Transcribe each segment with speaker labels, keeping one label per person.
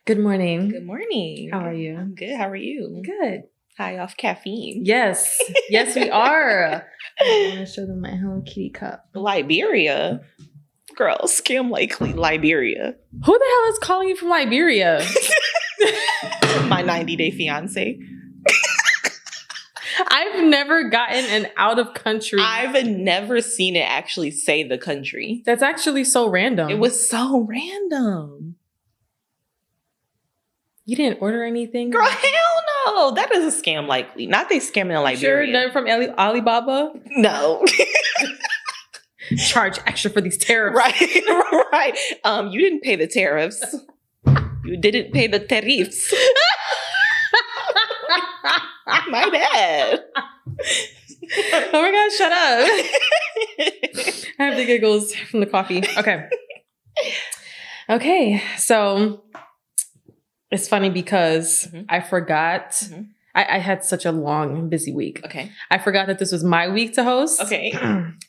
Speaker 1: Good morning.
Speaker 2: Good morning.
Speaker 1: How are you?
Speaker 2: I'm good. How are you?
Speaker 1: Good.
Speaker 2: High off caffeine.
Speaker 1: Yes. Yes, we are. I want to show them my Hello Kitty cup.
Speaker 2: Liberia. Girl, scam likely Liberia.
Speaker 1: Who the hell is calling you from Liberia?
Speaker 2: My 90-day fiance.
Speaker 1: I've never gotten an out of country.
Speaker 2: I've never seen it actually say the country.
Speaker 1: That's actually so random.
Speaker 2: It was so random.
Speaker 1: You didn't order anything?
Speaker 2: Girl, hell no. That is a scam likely. Not they scamming in Liberia.
Speaker 1: Sure, none from Alibaba?
Speaker 2: No.
Speaker 1: Charge extra for these tariffs.
Speaker 2: Right. You didn't pay the tariffs. You didn't pay the tariffs. My bad.
Speaker 1: Oh my gosh, shut up. I have the giggles from the coffee. Okay, so it's funny because I forgot. I had such a long, busy week.
Speaker 2: Okay.
Speaker 1: I forgot that this was my week to host.
Speaker 2: Okay.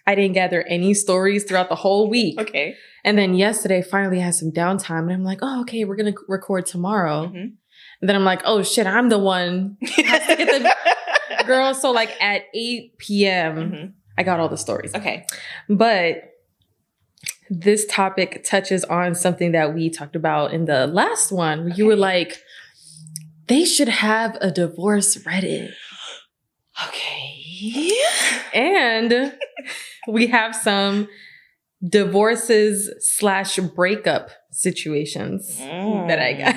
Speaker 1: I didn't gather any stories throughout the whole week.
Speaker 2: Okay.
Speaker 1: And then yesterday, finally had some downtime. And I'm like, oh, okay, we're going to record tomorrow. And then I'm like, oh, shit, I'm the one who has to get the girl. So like at 8 p.m., I got all the stories.
Speaker 2: Okay.
Speaker 1: But this topic touches on something that we talked about in the last one, where you were like, they should have a divorce Reddit.
Speaker 2: Okay.
Speaker 1: And we have some divorces / breakup situations that I got.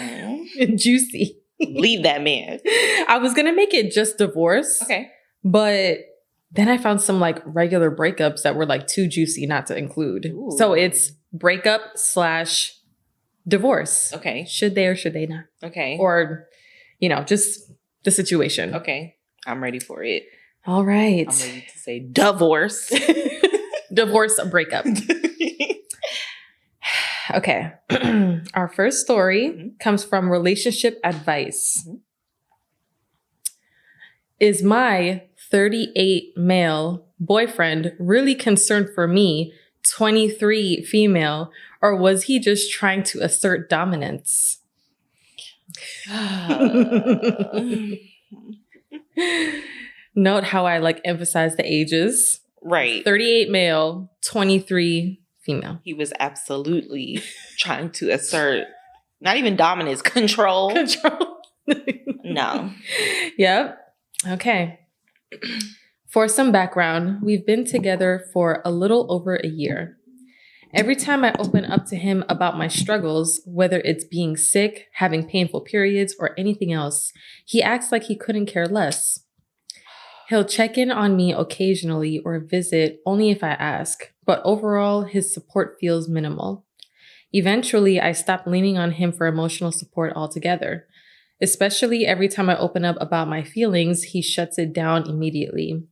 Speaker 1: Juicy.
Speaker 2: Leave that man.
Speaker 1: I was going to make it just divorce.
Speaker 2: Okay.
Speaker 1: But then I found some like regular breakups that were like too juicy not to include.
Speaker 2: Ooh.
Speaker 1: So it's breakup / divorce.
Speaker 2: Okay.
Speaker 1: Should they or should they not?
Speaker 2: Okay.
Speaker 1: Or, just the situation.
Speaker 2: Okay. I'm ready for it.
Speaker 1: All right.
Speaker 2: I'm ready to say divorce.
Speaker 1: Divorce breakup. Okay. Our first story comes from Relationship Advice. Is my 38 male boyfriend really concerned for me, 23 female, or was he just trying to assert dominance? Note how I emphasize the ages.
Speaker 2: Right.
Speaker 1: 38 male, 23 female.
Speaker 2: He was absolutely trying to assert not even dominance, control. No.
Speaker 1: Yep. Okay. For some background, we've been together for a little over a year. Every time I open up to him about my struggles, whether it's being sick, having painful periods, or anything else, he acts like he couldn't care less. He'll check in on me occasionally or visit only if I ask, but overall, his support feels minimal. Eventually, I stop leaning on him for emotional support altogether. Especially every time I open up about my feelings, he shuts it down immediately.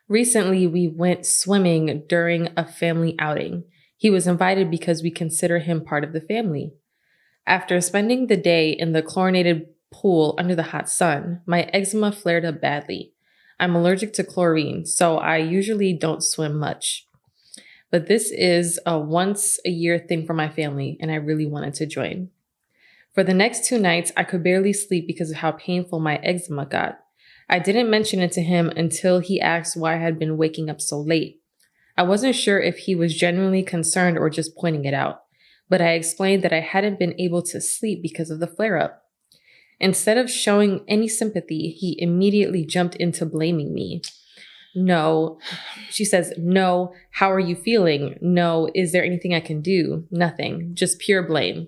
Speaker 1: Recently, we went swimming during a family outing. He was invited because we consider him part of the family. After spending the day in the chlorinated pool under the hot sun, my eczema flared up badly. I'm allergic to chlorine, so I usually don't swim much. But this is a once-a-year thing for my family, and I really wanted to join. For the next 2 nights, I could barely sleep because of how painful my eczema got. I didn't mention it to him until he asked why I had been waking up so late. I wasn't sure if he was genuinely concerned or just pointing it out, but I explained that I hadn't been able to sleep because of the flare-up. Instead of showing any sympathy, he immediately jumped into blaming me. No, she says, no, how are you feeling? No, is there anything I can do? Nothing, just pure blame.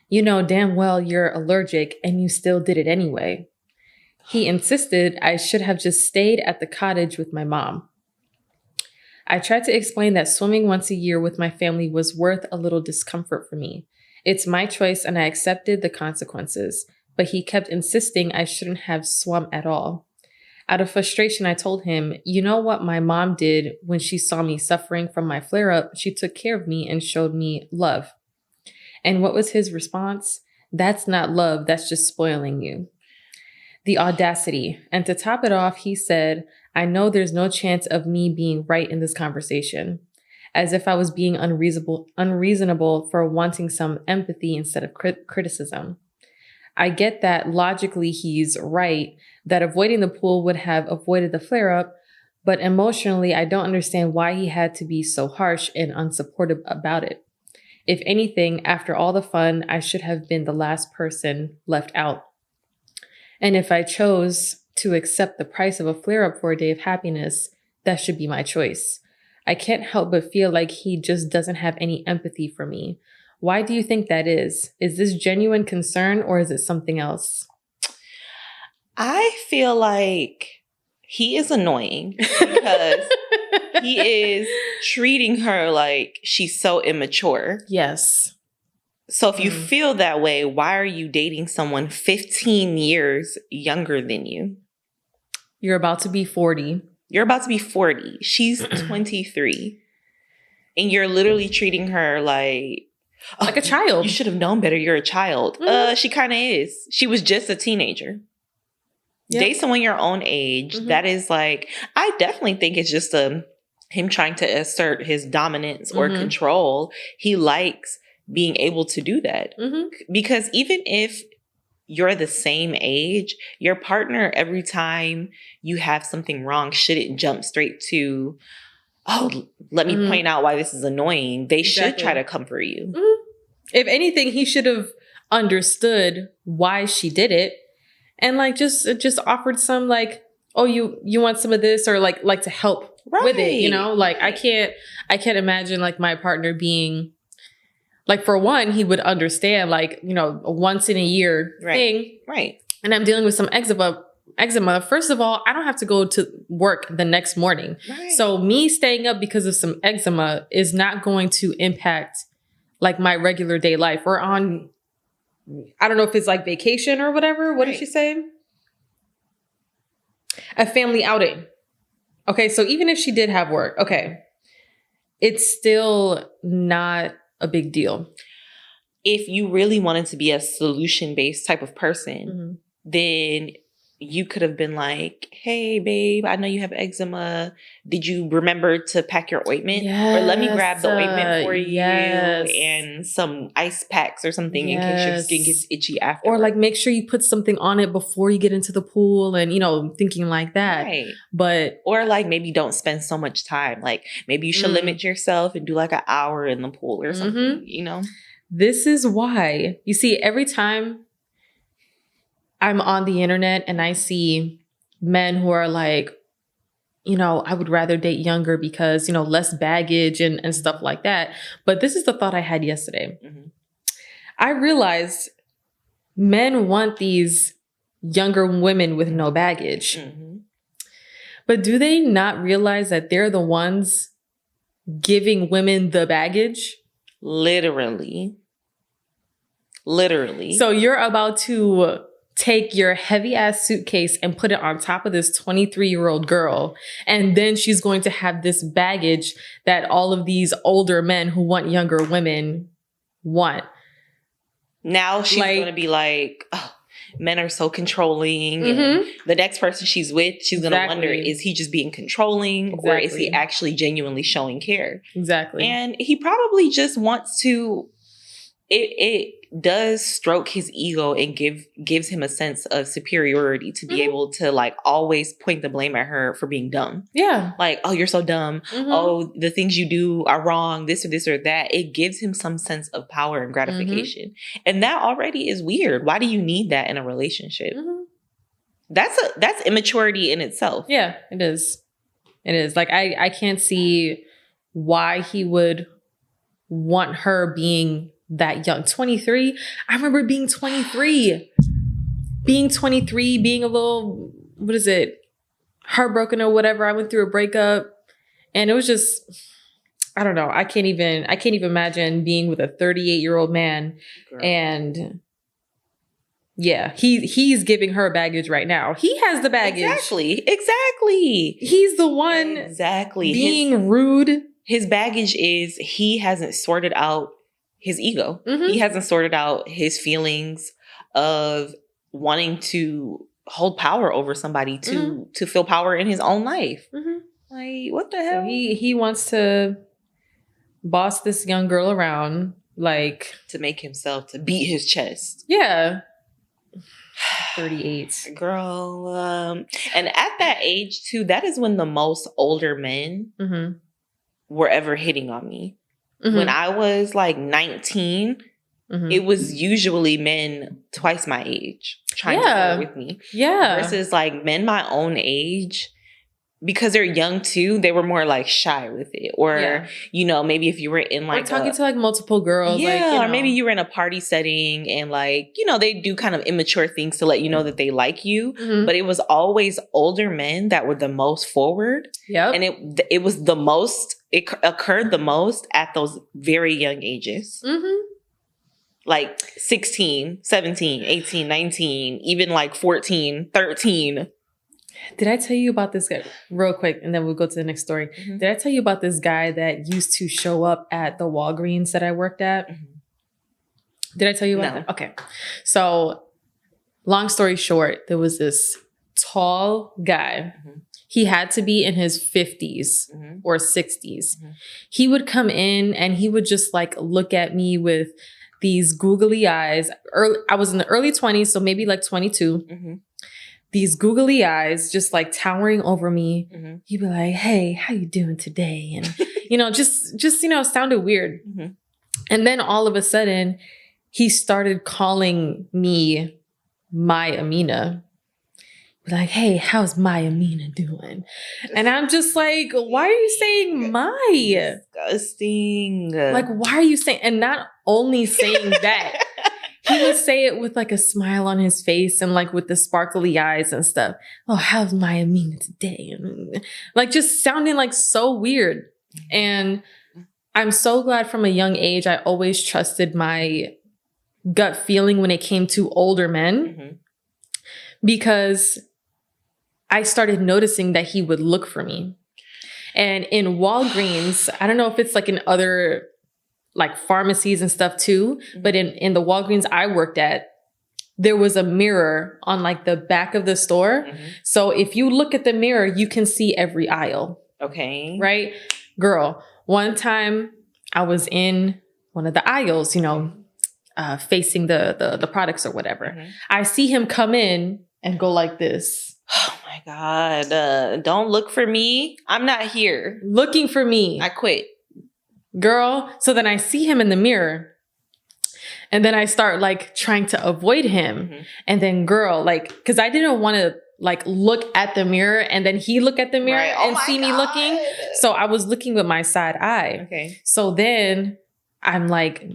Speaker 1: You know damn well you're allergic and you still did it anyway. He insisted I should have just stayed at the cottage with my mom. I tried to explain that swimming once a year with my family was worth a little discomfort for me. It's my choice and I accepted the consequences, but he kept insisting I shouldn't have swum at all. Out of frustration, I told him, you know what my mom did when she saw me suffering from my flare-up? She took care of me and showed me love. And what was his response? That's not love, that's just spoiling you. The audacity. And to top it off, he said, I know there's no chance of me being right in this conversation. as if I was being unreasonable for wanting some empathy instead of criticism. I get that logically he's right, that avoiding the pool would have avoided the flare up, but emotionally, I don't understand why he had to be so harsh and unsupportive about it. If anything, after all the fun, I should have been the last person left out. And if I chose to accept the price of a flare up for a day of happiness, that should be my choice. I can't help but feel like he just doesn't have any empathy for me. Why do you think that is? Is this genuine concern or is it something else?
Speaker 2: I feel like he is annoying because he is treating her like she's so immature.
Speaker 1: Yes.
Speaker 2: So if you feel that way, why are you dating someone 15 years younger than you?
Speaker 1: You're about to be 40.
Speaker 2: You're about to be 40. She's 23. And you're literally treating her like
Speaker 1: a child.
Speaker 2: You should have known better. You're a child. She kind of is. She was just a teenager. Yep. Date someone your own age. That is like, I definitely think it's just him trying to assert his dominance or control. He likes being able to do that. Because even if you're the same age, your partner, every time you have something wrong, shouldn't jump straight to, oh, let me point out why this is annoying. They should try to comfort you.
Speaker 1: If anything, he should have understood why she did it and like just offered some like, oh, you want some of this or like to help with it, you know? Like I can't imagine like my partner being like, for one, he would understand like, you know, a once in a year thing.
Speaker 2: Right.
Speaker 1: And I'm dealing with some eczema. First of all, I don't have to go to work the next morning. Right. So me staying up because of some eczema is not going to impact like my regular day life. We're on, I don't know if it's like vacation or whatever. What did she say? A family outing. Okay. So even if she did have work, okay, it's still not a big deal.
Speaker 2: If you really wanted to be a solution-based type of person, then you could have been like, hey, babe, I know you have eczema. Did you remember to pack your ointment?
Speaker 1: Yes,
Speaker 2: or let me grab the ointment for you and some ice packs or something in case your skin gets itchy after.
Speaker 1: Or like make sure you put something on it before you get into the pool and, you know, thinking like that.
Speaker 2: Right.
Speaker 1: But
Speaker 2: or like maybe don't spend so much time. Like maybe you should limit yourself and do like an hour in the pool or something, you know?
Speaker 1: This is why, you see, every time I'm on the internet and I see men who are like, you know, I would rather date younger because, you know, less baggage and stuff like that. But this is the thought I had yesterday. I realized men want these younger women with no baggage. But do they not realize that they're the ones giving women the baggage?
Speaker 2: Literally.
Speaker 1: So you're about to take your heavy ass suitcase and put it on top of this 23-year-old girl. And then she's going to have this baggage that all of these older men who want younger women want.
Speaker 2: Now she's going to be like, oh, men are so controlling. And the next person she's with, she's going to wonder, is he just being controlling or is he actually genuinely showing care?
Speaker 1: Exactly.
Speaker 2: And he probably just wants to, it does stroke his ego and gives him a sense of superiority to be able to like always point the blame at her for being dumb.
Speaker 1: Yeah.
Speaker 2: Like, oh, you're so dumb. Oh, the things you do are wrong, this or that. It gives him some sense of power and gratification. And that already is weird. Why do you need that in a relationship? That's immaturity in itself.
Speaker 1: Yeah, it is. It is. Like, I can't see why he would want her being that young. 23. I remember being 23. Being 23, being a little, what is it? Heartbroken or whatever. I went through a breakup and it was just, I don't know. I can't even imagine being with a 38-year-old man. Girl. And yeah, he's giving her baggage right now. He has the baggage.
Speaker 2: Exactly.
Speaker 1: He's the one being rude.
Speaker 2: His baggage is he hasn't sorted out his ego. He hasn't sorted out his feelings of wanting to hold power over somebody, to feel power in his own life. Like, what the hell?
Speaker 1: So he wants to boss this young girl around, like
Speaker 2: to beat his chest.
Speaker 1: Yeah. 38.
Speaker 2: Girl. And at that age too, that is when the most older men were ever hitting on me. When I was like 19, it was usually men twice my age trying to flirt with me.
Speaker 1: Yeah.
Speaker 2: Versus like men my own age, because they're young too, they were more like shy with it. Or, you know, maybe if you were in like
Speaker 1: talking to like multiple girls.
Speaker 2: Yeah,
Speaker 1: like, you know.
Speaker 2: Or maybe you were in a party setting and like, you know, they do kind of immature things to let you know that they like you. But it was always older men that were the most forward.
Speaker 1: Yep.
Speaker 2: And it was the most, it occurred the most at those very young ages. Like 16, 17, 18, 19, even like 14, 13.
Speaker 1: Did I tell you about this guy real quick? And then we'll go to the next story. Did I tell you about this guy that used to show up at the Walgreens that I worked at? Did I tell you about that? Okay. So long story short, there was this tall guy. He had to be in his 50s or 60s. He would come in and he would just like look at me with these googly eyes. I was in the early 20s, so maybe like 22. These googly eyes just like towering over me. He'd be like, "Hey, how you doing today?" And, you know, just, you know, sounded weird. And then all of a sudden he started calling me my Amina. Like, "Hey, how's my Amina doing?" And I'm just like, "Why are you saying my?"
Speaker 2: Disgusting.
Speaker 1: Like, why are you saying? And not only saying that, he would say it with like a smile on his face and like with the sparkly eyes and stuff. "Oh, how's my Amina today?" And like just sounding like so weird. And I'm so glad from a young age, I always trusted my gut feeling when it came to older men, because I started noticing that he would look for me. And in Walgreens, I don't know if it's like in other like pharmacies and stuff too, but in the Walgreens I worked at, there was a mirror on like the back of the store. So if you look at the mirror, you can see every aisle.
Speaker 2: Okay.
Speaker 1: Right? Girl, one time I was in one of the aisles, you know, facing the products or whatever. I see him come in and go like this.
Speaker 2: Oh my God. Don't look for me. I'm not here.
Speaker 1: Looking for me.
Speaker 2: I quit.
Speaker 1: Girl. So then I see him in the mirror and then I start like trying to avoid him. And then girl, like, cause I didn't want to like look at the mirror and then he look at the mirror and see me looking. So I was looking with my side eye.
Speaker 2: Okay.
Speaker 1: So then I'm like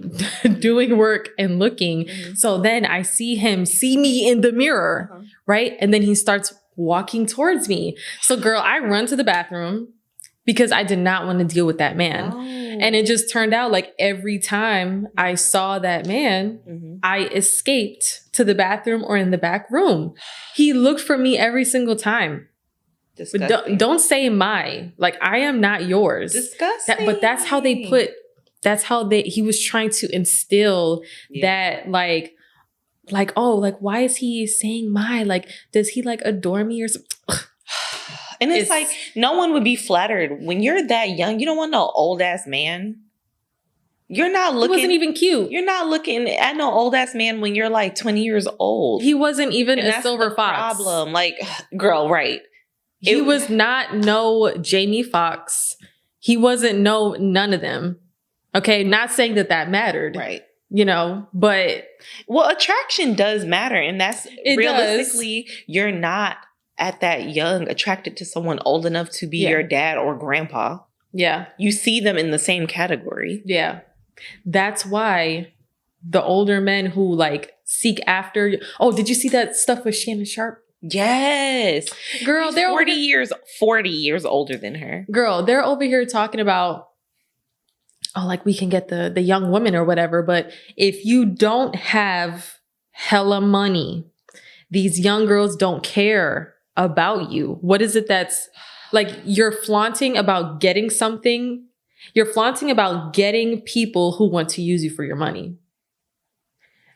Speaker 1: doing work and looking. So then I see him see me in the mirror. Right. And then he starts walking towards me. So girl, I run to the bathroom because I did not want to deal with that man. And it just turned out like every time I saw that man, I escaped to the bathroom or in the back room. He looked for me every single time. But don't say my, like, I am not yours.
Speaker 2: Disgusting.
Speaker 1: But that's how he was trying to instill that like, oh, like, why is he saying my? Like, does he like adore me or something?
Speaker 2: And it's like, no one would be flattered. When you're that young, you don't want no old ass man. You're not looking.
Speaker 1: He wasn't even cute.
Speaker 2: You're not looking at no old ass man when you're like 20 years old.
Speaker 1: He wasn't even
Speaker 2: and
Speaker 1: a silver fox.
Speaker 2: Problem. Like, girl, right.
Speaker 1: He was not no Jamie Foxx. He wasn't none of them. Okay. Not saying that mattered.
Speaker 2: Right.
Speaker 1: You know, but.
Speaker 2: Well, attraction does matter. And that's realistically, you're not at that young attracted to someone old enough to be your dad or grandpa.
Speaker 1: Yeah.
Speaker 2: You see them in the same category.
Speaker 1: Yeah. That's why the older men who like seek after. Oh, did you see that stuff with Shannon Sharp?
Speaker 2: Yes.
Speaker 1: Girl, they're
Speaker 2: 40 years older than her.
Speaker 1: Girl, they're over here talking about, oh, like we can get the young women or whatever. But if you don't have hella money, these young girls don't care about you. What is it that's like you're flaunting about getting something? You're flaunting about getting people who want to use you for your money.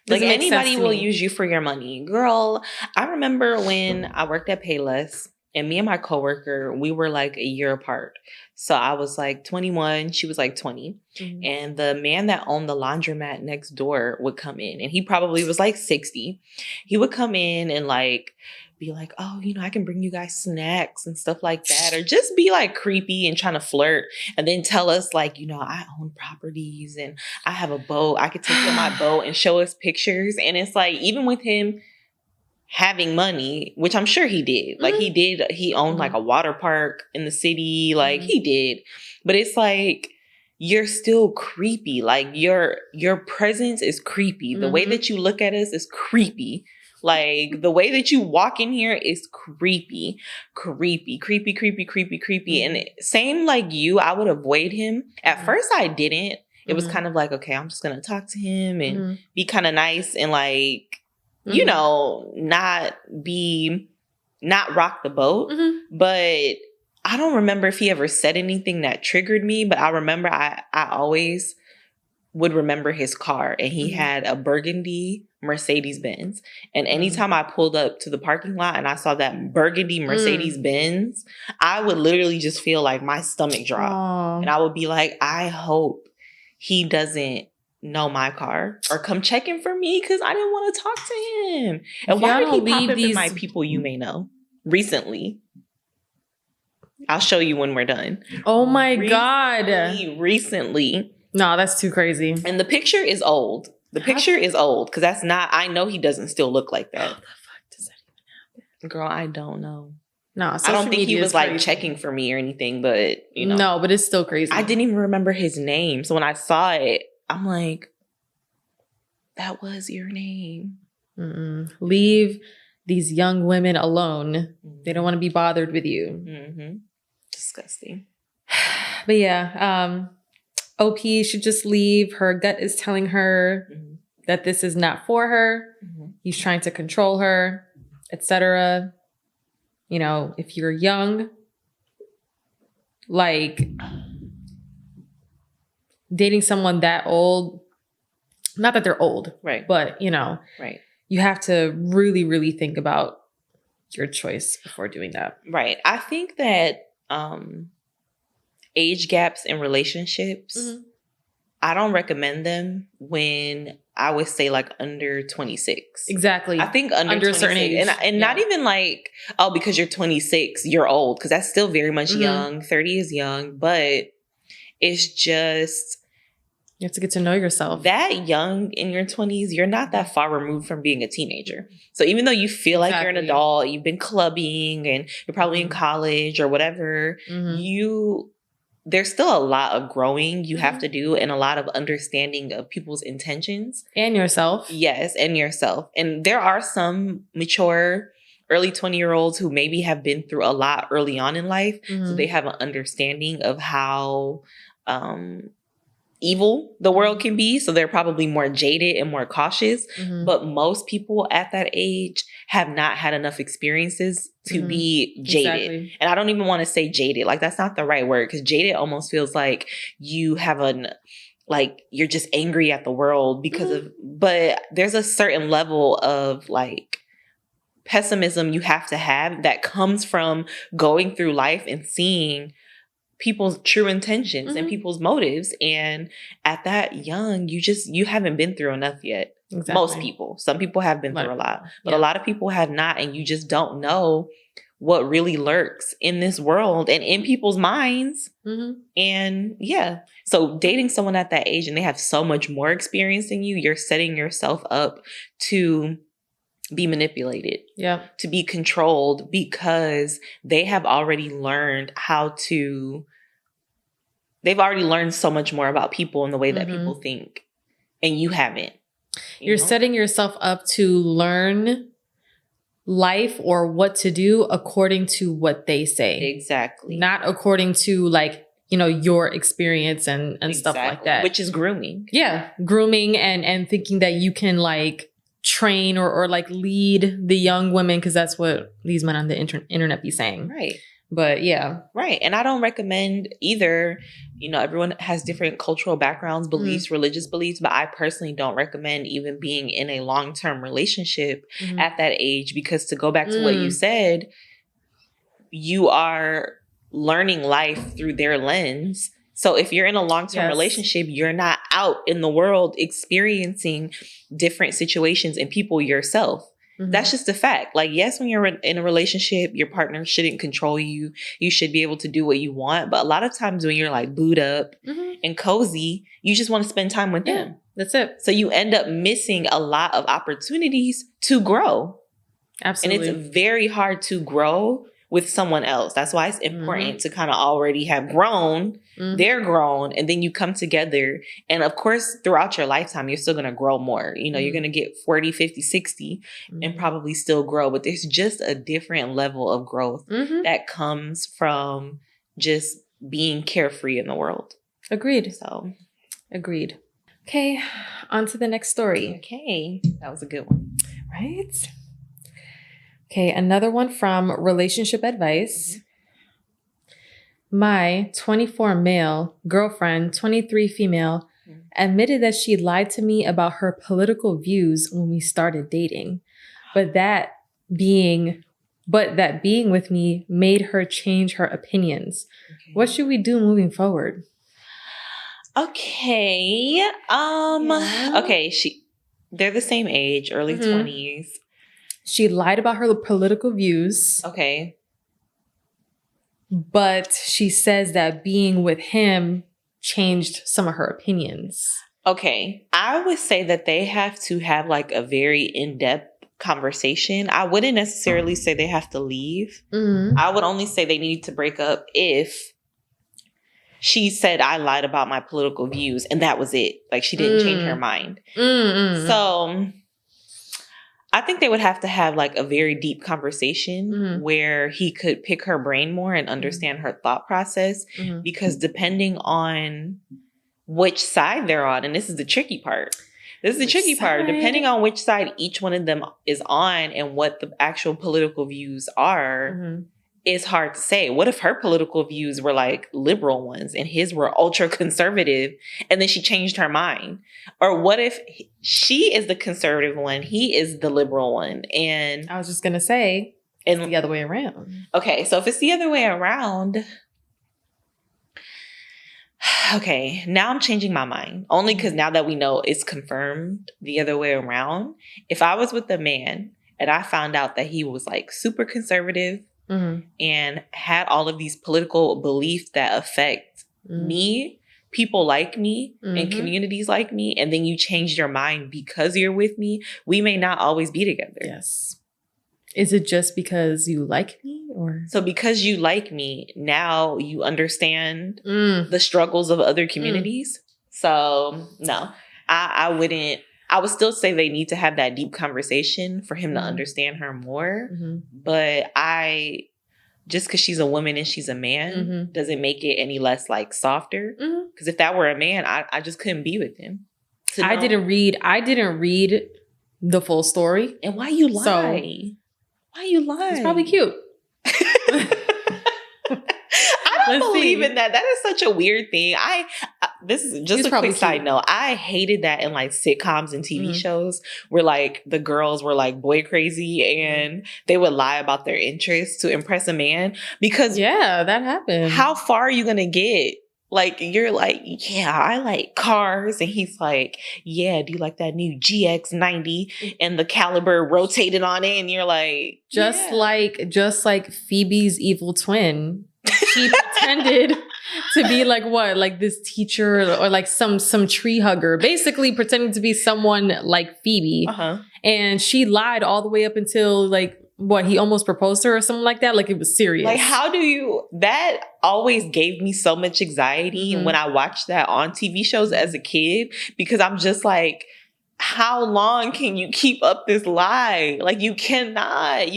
Speaker 2: Like anybody will use you for your money. Girl, I remember when I worked at Payless And me and my coworker, we were like a year apart. So I was like 21, she was like 20. Mm-hmm. And the man that owned the laundromat next door would come in, and he probably was like 60. He would come in and like be like, oh, you know, I can bring you guys snacks and stuff like that, or just be like creepy and trying to flirt, and then tell us like, you know, I own properties and I have a boat. I could take you on my boat, and show us pictures. And it's like, even with him having money, which I'm sure he did. Like he owned like a water park in the city. Like he did. But it's like, you're still creepy. Like your presence is creepy. The way that you look at us is creepy. Like the way that you walk in here is creepy. And same like you, I would avoid him. At first I didn't. It was kind of like, okay, I'm just going to talk to him and be kind of nice and like, you know, not rock the boat. But I don't remember if he ever said anything that triggered me, but I remember I always would remember his car, and he had a burgundy Mercedes Benz. And anytime I pulled up to the parking lot and I saw that burgundy Mercedes Benz, I would literally just feel like my stomach drop. And I would be like, I hope he doesn't know my car or come checking for me, because I didn't want to talk to him. And why did he pop up in my people you may know recently? I'll show you when we're done.
Speaker 1: Oh my God.
Speaker 2: Recently.
Speaker 1: No, that's too crazy.
Speaker 2: And the picture is old. The picture is old, because that's not, I know he doesn't still look like that. How the fuck does that even happen? Girl, I don't know.
Speaker 1: No,
Speaker 2: I don't think he was like checking for me or anything, but you know.
Speaker 1: No, but it's still crazy.
Speaker 2: I didn't even remember his name. So when I saw it, I'm like, that was your name.
Speaker 1: Leave these young women alone. They don't want to be bothered with you.
Speaker 2: Disgusting.
Speaker 1: But yeah, OP should just leave. Her gut is telling her that this is not for her. He's trying to control her, etc. You know, if you're young, like dating someone that old, not that they're old,
Speaker 2: right?
Speaker 1: But you know,
Speaker 2: right.
Speaker 1: You have to really, really think about your choice before doing that.
Speaker 2: Right. I think that age gaps in relationships, I don't recommend them when I would say like under 26.
Speaker 1: Exactly.
Speaker 2: I think under a certain age. And not even like, oh, because you're 26, you're old. Because that's still very much young. 30 is young. But it's just,
Speaker 1: you have to get to know yourself.
Speaker 2: That young in your 20s, you're not that far removed from being a teenager. So even though you feel like you're an adult, you've been clubbing and you're probably in college or whatever, there's still a lot of growing you have to do, and a lot of understanding of people's intentions.
Speaker 1: And yourself.
Speaker 2: Yes, and yourself. And there are some mature early 20-year-olds who maybe have been through a lot early on in life. So they have an understanding of how evil the world can be. So they're probably more jaded and more cautious. But most people at that age have not had enough experiences to be jaded. Exactly. And I don't even want to say jaded. Like, that's not the right word, because jaded almost feels like you have like you're just angry at the world because of, but there's a certain level of like pessimism you have to have that comes from going through life and seeing people's true intentions and people's motives. And at that young, you haven't been through enough yet. Exactly. Most people. Some people have been through a lot, but a lot of people have not, and you just don't know what really lurks in this world and in people's minds. And so dating someone at that age and they have so much more experience than you, you're setting yourself up to be manipulated, to be controlled, because they have already learned they've already learned so much more about people and the way that people think, and you haven't. You're
Speaker 1: setting yourself up to learn life or what to do according to what they say.
Speaker 2: Exactly.
Speaker 1: Not according to like, you know, your experience and stuff like that.
Speaker 2: Which is grooming.
Speaker 1: Yeah. Grooming and thinking that you can like train or like lead the young women, because that's what these men on the internet be saying.
Speaker 2: Right.
Speaker 1: But yeah.
Speaker 2: Right. And I don't recommend either, you know, everyone has different cultural backgrounds, beliefs, religious beliefs, but I personally don't recommend even being in a long-term relationship at that age, because to go back to what you said, you are learning life through their lens. So if you're in a long-term relationship, you're not out in the world experiencing different situations and people yourself. That's just a fact. Like, yes, when you're in a relationship, your partner shouldn't control you. You should be able to do what you want. But a lot of times when you're like booed up and cozy, you just want to spend time with them.
Speaker 1: That's it.
Speaker 2: So you end up missing a lot of opportunities to grow.
Speaker 1: Absolutely.
Speaker 2: And it's very hard to grow with someone else. That's why it's important to kind of already have grown. They're grown, and then you come together. And of course, throughout your lifetime, you're still going to grow more. You know, you're going to get 40, 50, 60 and probably still grow. But there's just a different level of growth that comes from just being carefree in the world.
Speaker 1: Agreed.
Speaker 2: So,
Speaker 1: agreed. Okay, on to the next story.
Speaker 2: Okay, that was a good one.
Speaker 1: Right? Okay, another one from Relationship Advice. My 24 male girlfriend, 23 female, admitted that she lied to me about her political views when we started dating, but that being with me made her change her opinions. Okay. What should we do moving forward?
Speaker 2: Okay. Okay, they're the same age, early 20s.
Speaker 1: She lied about her political views.
Speaker 2: Okay.
Speaker 1: But she says that being with him changed some of her opinions.
Speaker 2: Okay. I would say that they have to have like a very in-depth conversation. I wouldn't necessarily say they have to leave. I would only say they need to break up if she said, I lied about my political views, and that was it. Like, she didn't change her mind. So I think they would have to have like a very deep conversation where he could pick her brain more and understand her thought process. Because depending on which side they're on, and this is the tricky part. Depending on which side each one of them is on and what the actual political views are, it's hard to say. What if her political views were like liberal ones and his were ultra conservative, and then she changed her mind? Or what if she is the conservative one, he is the liberal one? And
Speaker 1: I was just going to say, it's the other way around.
Speaker 2: Okay, so if it's the other way around, okay, now I'm changing my mind. Only because now that we know it's confirmed the other way around. If I was with a man and I found out that he was like super conservative, and had all of these political beliefs that affect me, people like me, and communities like me, and then you changed your mind because you're with me, we may not always be together.
Speaker 1: Yes. Is it just because you like me? Or
Speaker 2: so because you like me, now you understand the struggles of other communities? So no, I wouldn't. I would still say they need to have that deep conversation for him to understand her more. But just because she's a woman and she's a man doesn't make it any less like softer. Because if that were a man, I just couldn't be with him.
Speaker 1: I didn't read the full story.
Speaker 2: And why you lie? Why you lie?
Speaker 1: It's probably cute.
Speaker 2: I don't believe in that. That is such a weird thing. This is just a quick side note. I hated that in like sitcoms and TV shows where like the girls were like boy crazy and they would lie about their interests to impress a man. Because
Speaker 1: that happened.
Speaker 2: How far are you gonna get? Like, you're like, yeah, I like cars. And he's like, yeah, do you like that new GX90 and the caliber rotated on it? And you're like,
Speaker 1: just like Phoebe's evil twin. She pretended to be like what? Like this teacher or like some tree hugger, basically pretending to be someone like Phoebe. And she lied all the way up until like, what, he almost proposed to her or something like that? Like it was serious.
Speaker 2: Like, that always gave me so much anxiety when I watched that on TV shows as a kid, because I'm just like, how long can you keep up this lie? Like, you cannot.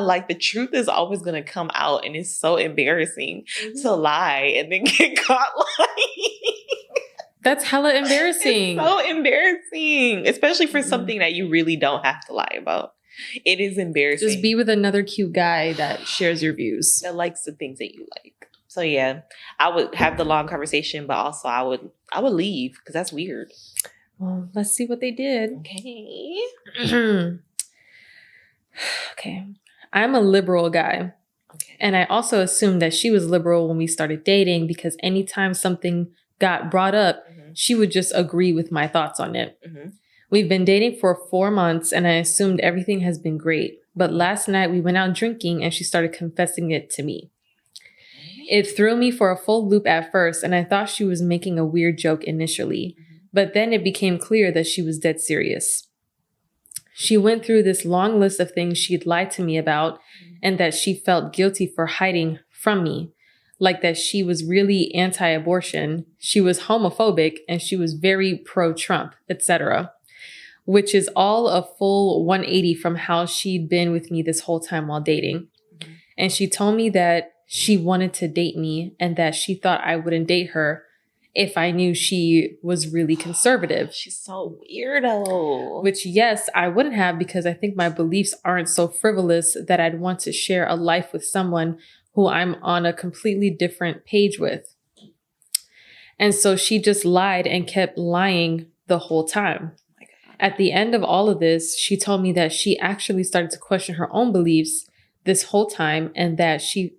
Speaker 2: Like, the truth is always going to come out, and it's so embarrassing to lie and then get caught lying.
Speaker 1: That's hella embarrassing.
Speaker 2: It's so embarrassing, especially for something that you really don't have to lie about. It is embarrassing.
Speaker 1: Just be with another cute guy that shares your views.
Speaker 2: That likes the things that you like. So yeah, I would have the long conversation, but also I would leave because that's weird.
Speaker 1: Well, let's see what they did.
Speaker 2: Okay.
Speaker 1: Okay. I'm a liberal guy. And I also assumed that she was liberal when we started dating because anytime something got brought up, she would just agree with my thoughts on it. We've been dating for 4 months and I assumed everything has been great. But last night we went out drinking and she started confessing it to me. It threw me for a full loop at first and I thought she was making a weird joke initially. But then it became clear that she was dead serious. She went through this long list of things she'd lied to me about and that she felt guilty for hiding from me. Like that she was really anti-abortion, she was homophobic, and she was very pro-Trump, etc. Which is all a full 180 from how she'd been with me this whole time while dating. And she told me that she wanted to date me and that she thought I wouldn't date her if I knew she was really conservative.
Speaker 2: She's so weirdo.
Speaker 1: Which, yes, I wouldn't have because I think my beliefs aren't so frivolous that I'd want to share a life with someone who I'm on a completely different page with. And so she just lied and kept lying the whole time. At the end of all of this, she told me that she actually started to question her own beliefs this whole time and that she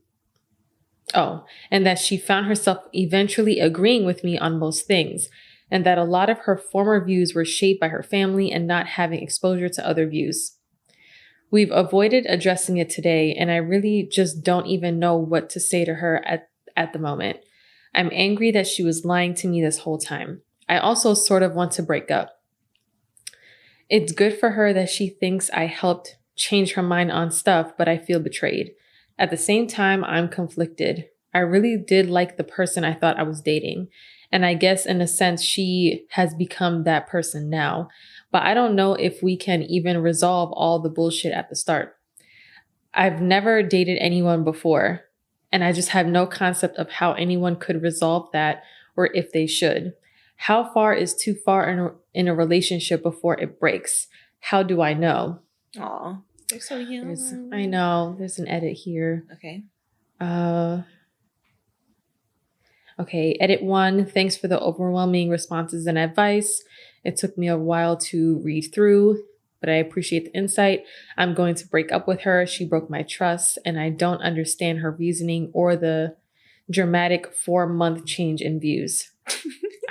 Speaker 1: found herself eventually agreeing with me on most things and that a lot of her former views were shaped by her family and not having exposure to other views. We've avoided addressing it today and I really just don't even know what to say to her at the moment. I'm angry that she was lying to me this whole time. I also sort of want to break up. It's good for her that she thinks I helped change her mind on stuff, but I feel betrayed. At the same time, I'm conflicted. I really did like the person I thought I was dating. And I guess in a sense, she has become that person now. But I don't know if we can even resolve all the bullshit at the start. I've never dated anyone before, and I just have no concept of how anyone could resolve that or if they should. How far is too far in a relationship before it breaks? How do I know?
Speaker 2: Aw, they're so young.
Speaker 1: I know. There's an edit here.
Speaker 2: Okay.
Speaker 1: Okay, edit 1. Thanks for the overwhelming responses and advice. It took me a while to read through, but I appreciate the insight. I'm going to break up with her. She broke my trust, and I don't understand her reasoning or the dramatic 4-month change in views.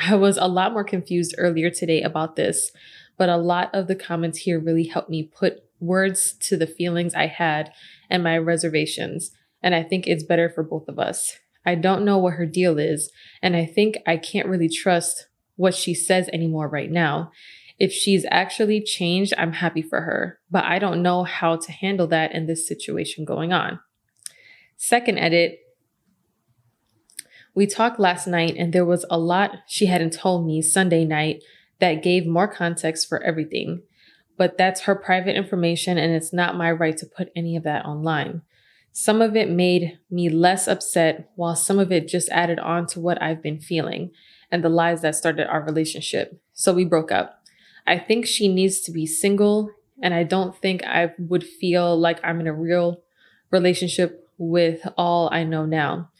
Speaker 1: I was a lot more confused earlier today about this, but a lot of the comments here really helped me put words to the feelings I had and my reservations, and I think it's better for both of us. I don't know what her deal is, and I think I can't really trust what she says anymore right now. If she's actually changed, I'm happy for her, but I don't know how to handle that in this situation going on. Second edit. We talked last night and there was a lot she hadn't told me Sunday night that gave more context for everything. But that's her private information and it's not my right to put any of that online. Some of it made me less upset while some of it just added on to what I've been feeling and the lies that started our relationship. So we broke up. I think she needs to be single and I don't think I would feel like I'm in a real relationship with all I know now.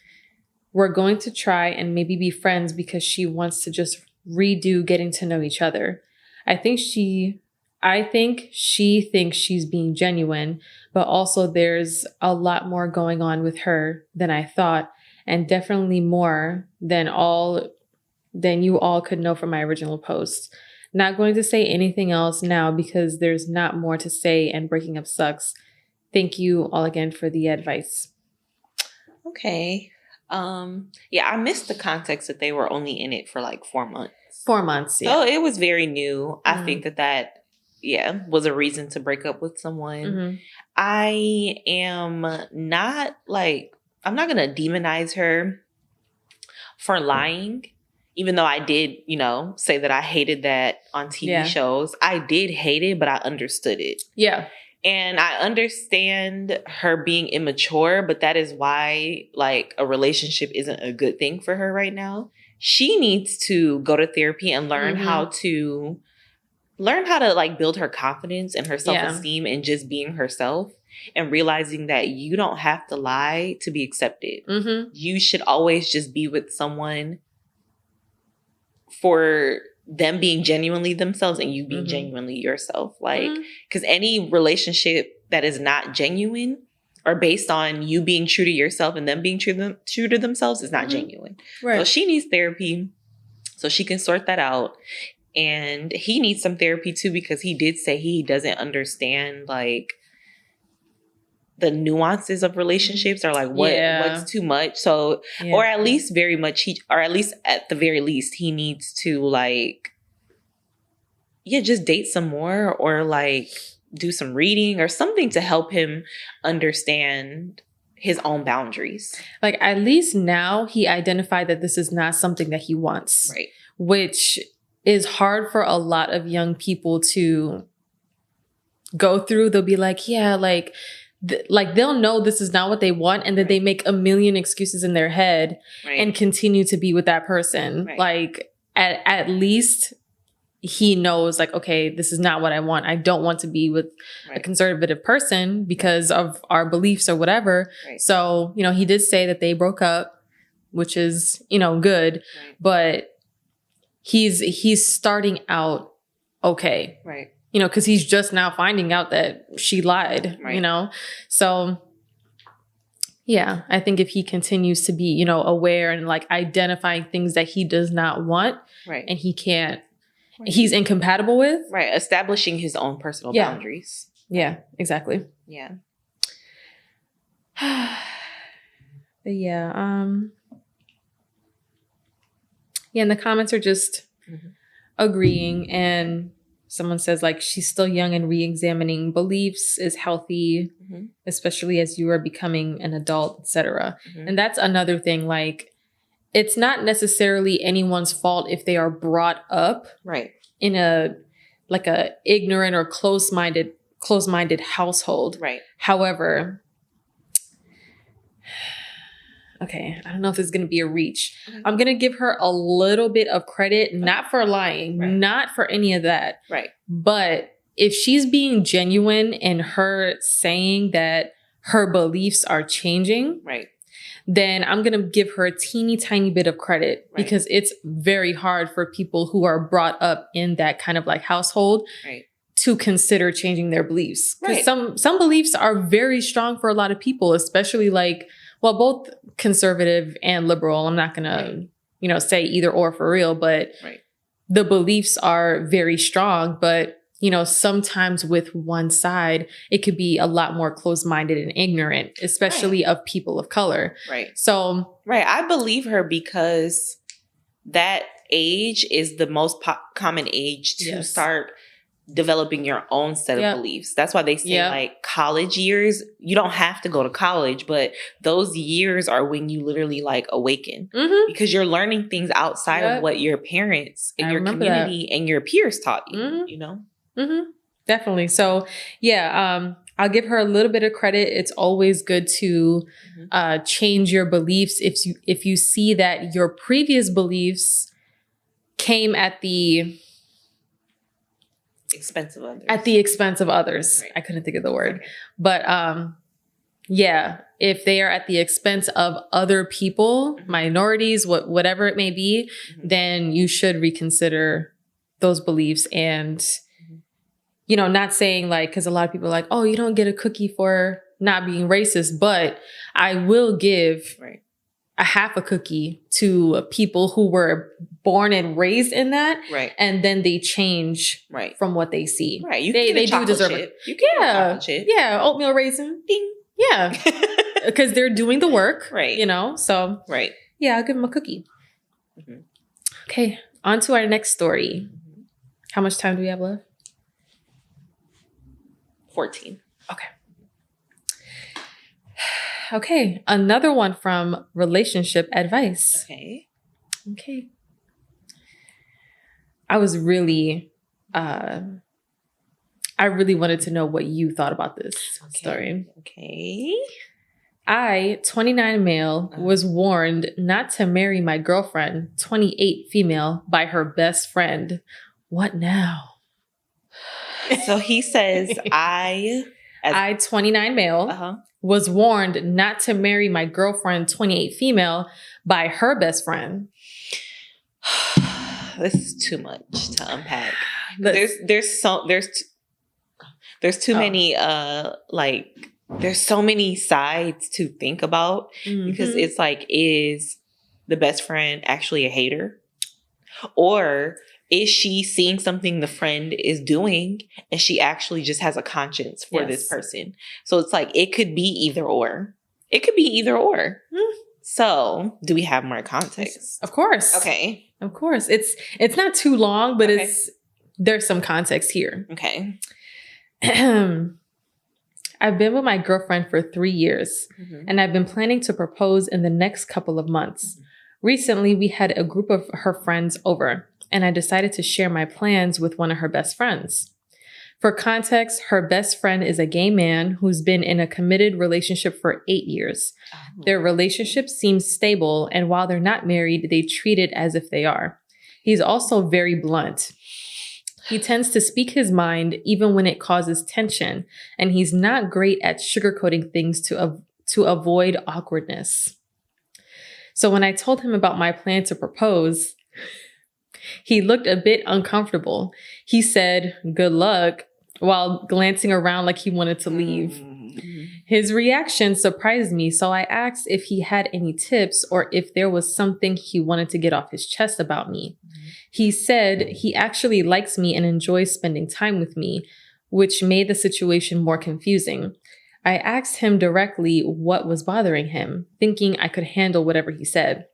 Speaker 1: We're going to try and maybe be friends because she wants to just redo getting to know each other. I think she thinks she's being genuine, but also there's a lot more going on with her than I thought, and definitely more than you all could know from my original post. Not going to say anything else now because there's not more to say and breaking up sucks. Thank you all again for the advice.
Speaker 2: Okay. Yeah, I missed the context that they were only in it for like 4 months.
Speaker 1: 4 months, yeah.
Speaker 2: So it was very new. I think that was a reason to break up with someone. I am not I'm not going to demonize her for lying, even though I did, say that I hated that on TV shows. I did hate it, but I understood it.
Speaker 1: Yeah.
Speaker 2: And I understand her being immature, but that is why a relationship isn't a good thing for her right now. She needs to go to therapy and learn how to build her confidence and her self-esteem and just being herself and realizing that you don't have to lie to be accepted. You should always just be with someone for them being genuinely themselves and you being genuinely yourself. Because any relationship that is not genuine or based on you being true to yourself and them being true to themselves is not genuine. Right. So she needs therapy so she can sort that out. And he needs some therapy too, because he did say he doesn't understand like the nuances of relationships, or like what's too much. So, or at least very much or at least at the very least, he needs to like, just date some more, or like do some reading or something to help him understand his own boundaries.
Speaker 1: Like, at least now he identified that this is not something that he wants.
Speaker 2: Right.
Speaker 1: Which is hard for a lot of young people to go through. They'll be like, like they'll know this is not what they want, and then they make a million excuses in their head and continue to be with that person. Right. Like at least he knows, like, okay, this is not what I want. I don't want to be with a conservative person because of our beliefs or whatever. Right. So, he did say that they broke up, which is, good, but he's starting out okay. Right. Because he's just now finding out that she lied, So, yeah, I think if he continues to be, aware and like identifying things that he does not want and he can't, he's incompatible with.
Speaker 2: Right. Establishing his own personal boundaries.
Speaker 1: Yeah, exactly.
Speaker 2: Yeah.
Speaker 1: But and the comments are just agreeing, and someone says like she's still young and re-examining beliefs is healthy, especially as you are becoming an adult, etc. And that's another thing. Like, it's not necessarily anyone's fault if they are brought up in a ignorant or closed-minded household. Right. However, okay, I don't know if this is going to be a reach. I'm going to give her a little bit of credit, not for lying, not for any of that. Right. But if she's being genuine in her saying that her beliefs are changing, then I'm going to give her a teeny tiny bit of credit, because it's very hard for people who are brought up in that kind of like household to consider changing their beliefs. Because some beliefs are very strong for a lot of people, especially like, well, both conservative and liberal. I'm not going to, say either or for real, but the beliefs are very strong. But, sometimes with one side, it could be a lot more closed-minded and ignorant, especially of people of color. Right. So.
Speaker 2: Right. I believe her because that age is the most common age to start developing your own set of beliefs. That's why they say like college years, you don't have to go to college, but those years are when you literally like awaken, because you're learning things outside of what your parents and your community and your peers taught you,
Speaker 1: Definitely. So I'll give her a little bit of credit. It's always good to change your beliefs if you see that your previous beliefs came at the
Speaker 2: expense of others.
Speaker 1: At the expense of others. Right. I couldn't think of the word. Okay. But if they are at the expense of other people, minorities, whatever it may be, then you should reconsider those beliefs. And, not saying like, because a lot of people are like, oh, you don't get a cookie for not being racist, but I will give a half a cookie to people who were born and raised in that. Right. And then they change from what they see.
Speaker 2: Right. You
Speaker 1: they
Speaker 2: do deserve it. You can get chocolate chip.
Speaker 1: Yeah. Oatmeal raisin. Ding. Yeah. Because they're doing the work. Right. So. Right. Yeah, I'll give them a cookie. Okay. On to our next story. How much time do we have left?
Speaker 2: 14.
Speaker 1: Okay. Okay. Another one from Relationship Advice. Okay. I really wanted to know what you thought about this story.
Speaker 2: Okay.
Speaker 1: I, 29 male, was warned not to marry my girlfriend, 28 female, by her best friend. What now?
Speaker 2: So he says, I,
Speaker 1: 29 male, was warned not to marry my girlfriend, 28 female, by her best friend.
Speaker 2: This is too much to unpack. There's too many like there's so many sides to think about because it's like, is the best friend actually a hater? Or is she seeing something the friend is doing and she actually just has a conscience for this person? So it's like, it could be either or. It could be either or. So do we have more context?
Speaker 1: Of course.
Speaker 2: Okay.
Speaker 1: Of course. It's not too long, but there's some context here.
Speaker 2: Okay.
Speaker 1: I've been with my girlfriend for 3 years, and I've been planning to propose in the next couple of months. Recently, we had a group of her friends over, and I decided to share my plans with one of her best friends. For context, her best friend is a gay man who's been in a committed relationship for 8 years. Their relationship seems stable, and while they're not married, they treat it as if they are. He's also very blunt. He tends to speak his mind even when it causes tension, and he's not great at sugarcoating things to avoid awkwardness. So when I told him about my plan to propose, he looked a bit uncomfortable. He said, "Good luck," while glancing around like he wanted to leave. His reaction surprised me, so I asked if he had any tips or if there was something he wanted to get off his chest about me. He said he actually likes me and enjoys spending time with me, which made the situation more confusing. I asked him directly what was bothering him, thinking I could handle whatever he said.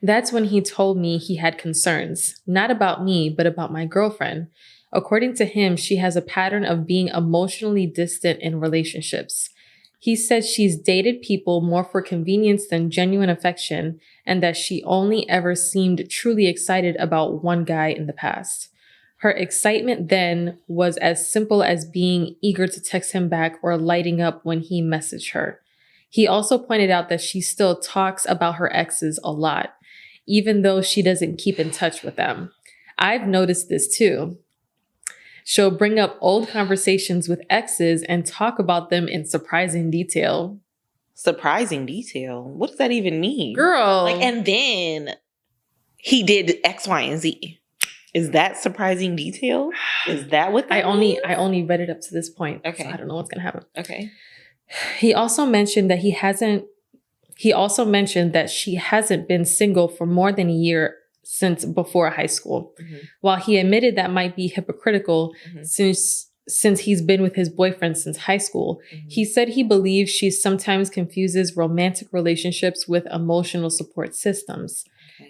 Speaker 1: That's when he told me he had concerns, not about me, but about my girlfriend. According to him, she has a pattern of being emotionally distant in relationships. He said she's dated people more for convenience than genuine affection, and that she only ever seemed truly excited about one guy in the past. Her excitement then was as simple as being eager to text him back or lighting up when he messaged her. He also pointed out that she still talks about her exes a lot, even though she doesn't keep in touch with them. I've noticed this too. She'll bring up old conversations with exes and talk about them in surprising detail.
Speaker 2: Surprising detail? What does that even mean?
Speaker 1: Girl.
Speaker 2: Like, and then he did X, Y, and Z. Is that surprising detail? Is that what that means?
Speaker 1: I only read it up to this point.
Speaker 2: Okay.
Speaker 1: So I don't know what's gonna happen.
Speaker 2: Okay.
Speaker 1: He also mentioned that she hasn't been single for more than a year since before high school. While he admitted that might be hypocritical since he's been with his boyfriend since high school, he said he believes she sometimes confuses romantic relationships with emotional support systems.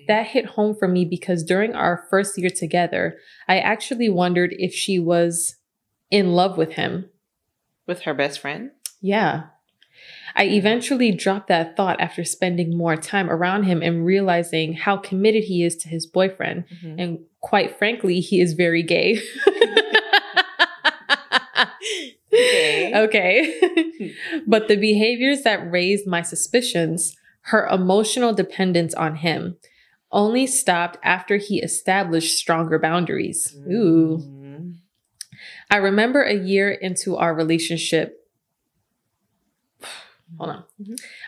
Speaker 1: That hit home for me because during our first year together, I actually wondered if she was in love with him.
Speaker 2: With her best friend?
Speaker 1: Yeah. I eventually dropped that thought after spending more time around him and realizing how committed he is to his boyfriend. And quite frankly, he is very gay. Okay. But the behaviors that raised my suspicions, her emotional dependence on him, only stopped after he established stronger boundaries. Ooh. I remember a year into our relationship,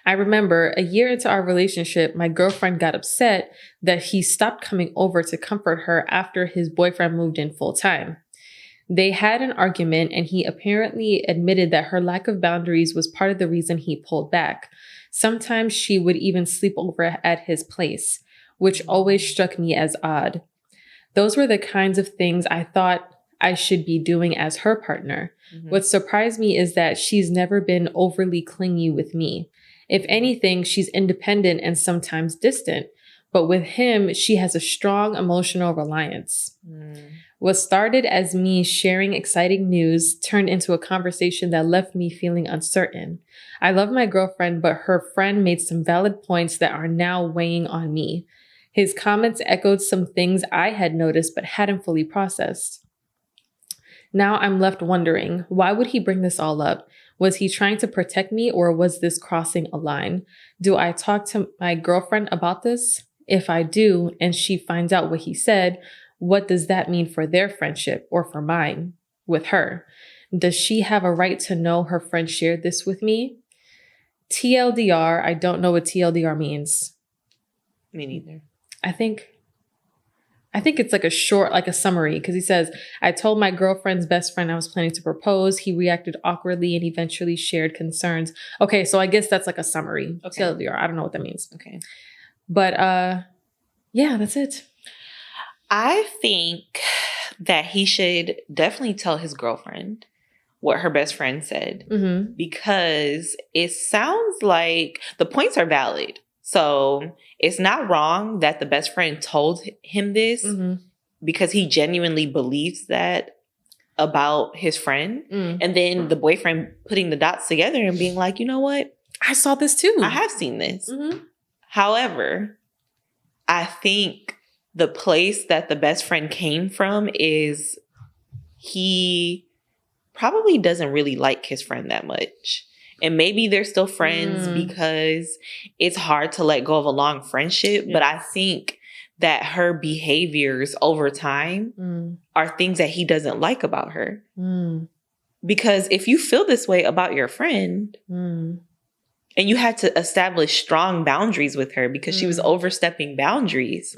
Speaker 1: I remember a year into our relationship, my girlfriend got upset that he stopped coming over to comfort her after his boyfriend moved in full time. They had an argument and he apparently admitted that her lack of boundaries was part of the reason he pulled back. Sometimes she would even sleep over at his place, which always struck me as odd. Those were the kinds of things I thought I should be doing as her partner. What surprised me is that she's never been overly clingy with me. If anything, she's independent and sometimes distant. But with him, she has a strong emotional reliance. What started as me sharing exciting news turned into a conversation that left me feeling uncertain. I love my girlfriend, but her friend made some valid points that are now weighing on me. His comments echoed some things I had noticed but hadn't fully processed. Now I'm left wondering, why would he bring this all up? Was he trying to protect me or was this crossing a line? Do I talk to my girlfriend about this? If I do, and she finds out what he said, what does that mean for their friendship or for mine with her? Does she have a right to know her friend shared this with me? TLDR, I don't know what TLDR means.
Speaker 2: Me neither.
Speaker 1: I think I think it's like a short, like a summary, because he says, I told my girlfriend's best friend I was planning to propose. He reacted awkwardly and eventually shared concerns. Okay, so I guess that's like a summary.
Speaker 2: Okay.
Speaker 1: TLDR. I don't know what that means.
Speaker 2: Okay.
Speaker 1: But yeah, that's it.
Speaker 2: I think that he should definitely tell his girlfriend what her best friend said, because it sounds like the points are valid. So it's not wrong that the best friend told him this because he genuinely believes that about his friend. And then the boyfriend putting the dots together and being like, you know what?
Speaker 1: I saw this too.
Speaker 2: I have seen this. However, I think the place that the best friend came from is he probably doesn't really like his friend that much. And maybe they're still friends because it's hard to let go of a long friendship. But I think that her behaviors over time are things that he doesn't like about her. Because if you feel this way about your friend and you had to establish strong boundaries with her because she was overstepping boundaries,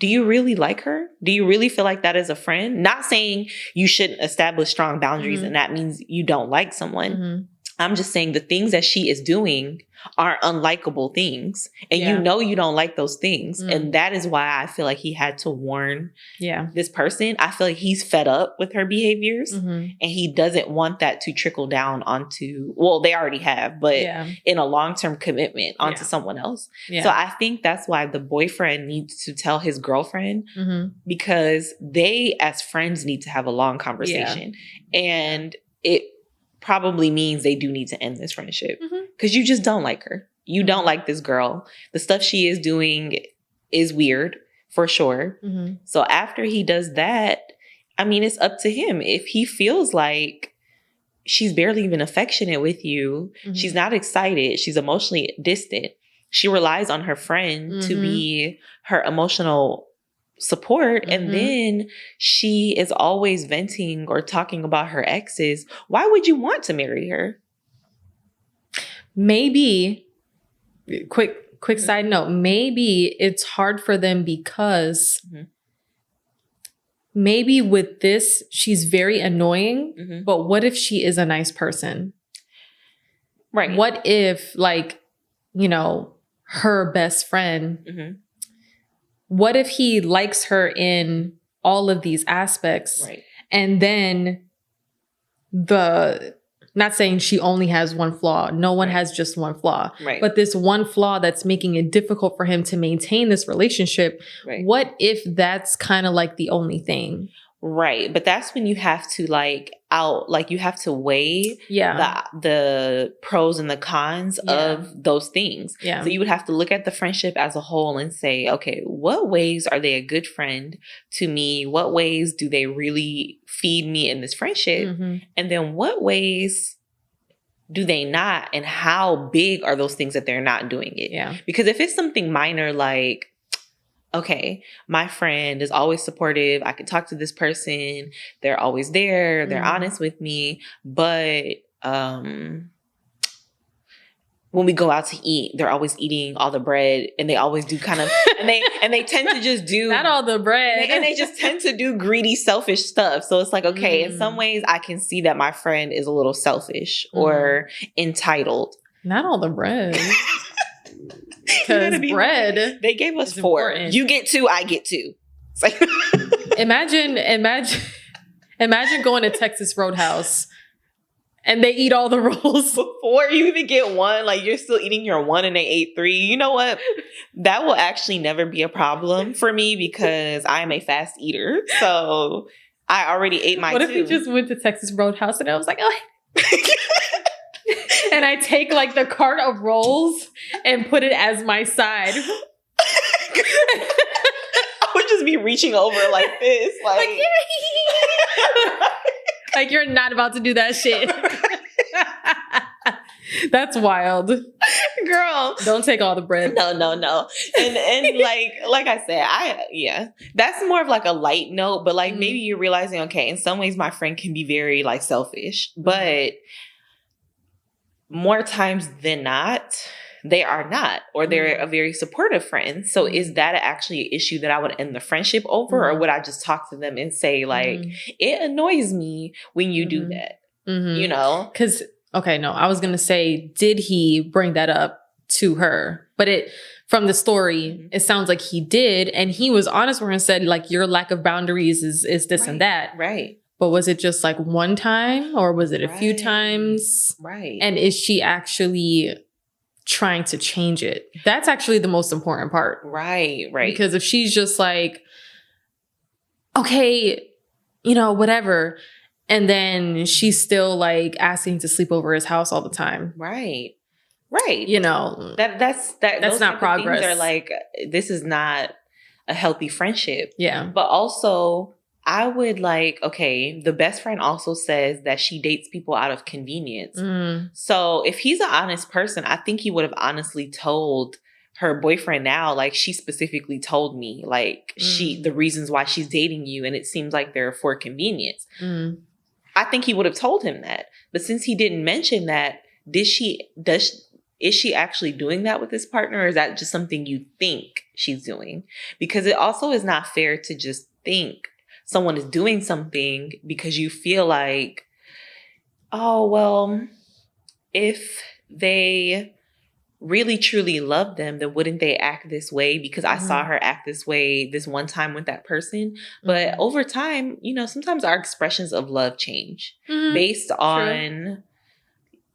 Speaker 2: do you really like her? Do you really feel like that is a friend? Not saying you shouldn't establish strong boundaries and that means you don't like someone. I'm just saying the things that she is doing are unlikable things. And you know you don't like those things. And that is why I feel like he had to warn this person. I feel like he's fed up with her behaviors and he doesn't want that to trickle down onto, well, they already have, but in a long-term commitment onto someone else. So I think that's why the boyfriend needs to tell his girlfriend because they as friends need to have a long conversation. And it probably means they do need to end this friendship because you just don't like her. You don't like this girl. The stuff she is doing is weird for sure. So after he does that, I mean, it's up to him. If he feels like she's barely even affectionate with you, she's not excited, she's emotionally distant, she relies on her friend to be her emotional support, and then she is always venting or talking about her exes, why would you want to marry her?
Speaker 1: Maybe, quick side note, maybe it's hard for them because maybe with this, she's very annoying, but what if she is a nice person?
Speaker 2: Right.
Speaker 1: What if, like, you know, her best friend, what if he likes her in all of these aspects?
Speaker 2: Right.
Speaker 1: And then not saying she only has one flaw. No one has just one flaw.
Speaker 2: Right.
Speaker 1: But this one flaw that's making it difficult for him to maintain this relationship.
Speaker 2: Right.
Speaker 1: What if that's kind of like the only thing?
Speaker 2: Right. But that's when you have to you have to weigh the pros and the cons of those things.
Speaker 1: Yeah.
Speaker 2: So you would have to look at the friendship as a whole and say, okay, what ways are they a good friend to me? What ways do they really feed me in this friendship? And then what ways do they not? And how big are those things that they're not doing it?
Speaker 1: Yeah.
Speaker 2: Because if it's something minor like, okay, my friend is always supportive, I can talk to this person, they're always there, they're honest with me, but when we go out to eat, they're always eating all the bread and they always do kind of and they tend to just do
Speaker 1: not all the bread.
Speaker 2: And they just tend to do greedy, selfish stuff. So it's like, okay, in some ways I can see that my friend is a little selfish or entitled.
Speaker 1: Not all the bread. Because bread,
Speaker 2: they gave us 4. Important. You get 2, I get 2. It's like
Speaker 1: imagine going to Texas Roadhouse and they eat all the rolls
Speaker 2: before you even get one. Like you're still eating your 1 and they ate 3. You know what? That will actually never be a problem for me because I am a fast eater. So I already ate my 2.
Speaker 1: What if we just went to Texas Roadhouse and I was like, oh. And I take like the cart of rolls and put it as my side.
Speaker 2: I would just be reaching over like this.
Speaker 1: Like you're not about to do that shit. That's wild.
Speaker 2: Girl.
Speaker 1: Don't take all the bread.
Speaker 2: No. And like I said, that's more of like a light note, but like maybe you're realizing, okay, in some ways my friend can be very like selfish, but more times than not, they are not, or they're a very supportive friend. So is that actually an issue that I would end the friendship over? Or would I just talk to them and say, like, it annoys me when you do that, you know?
Speaker 1: Because, okay, no, I was going to say, did he bring that up to her? But from the story, it sounds like he did. And he was honest with her and said, like, your lack of boundaries is this and that.
Speaker 2: Right.
Speaker 1: But was it just like one time, or was it a few times?
Speaker 2: Right.
Speaker 1: And is she actually trying to change it? That's actually the most important part.
Speaker 2: Right.
Speaker 1: Because if she's just like, okay, you know, whatever, and then she's still like asking to sleep over his house all the time.
Speaker 2: Right.
Speaker 1: You know,
Speaker 2: that's
Speaker 1: not progress.
Speaker 2: They're like, this is not a healthy friendship.
Speaker 1: Yeah.
Speaker 2: But also, I would like, okay, the best friend also says that she dates people out of convenience. So if he's an honest person, I think he would have honestly told her boyfriend now, like, she specifically told me, like, the reasons why she's dating you, and it seems like they're for convenience. I think he would have told him that. But since he didn't mention that, is she actually doing that with his partner, or is that just something you think she's doing? Because it also is not fair to just think someone is doing something because you feel like, oh, well, if they really truly love them, then wouldn't they act this way? Because I saw her act this way this one time with that person. But over time, you know, sometimes our expressions of love change based on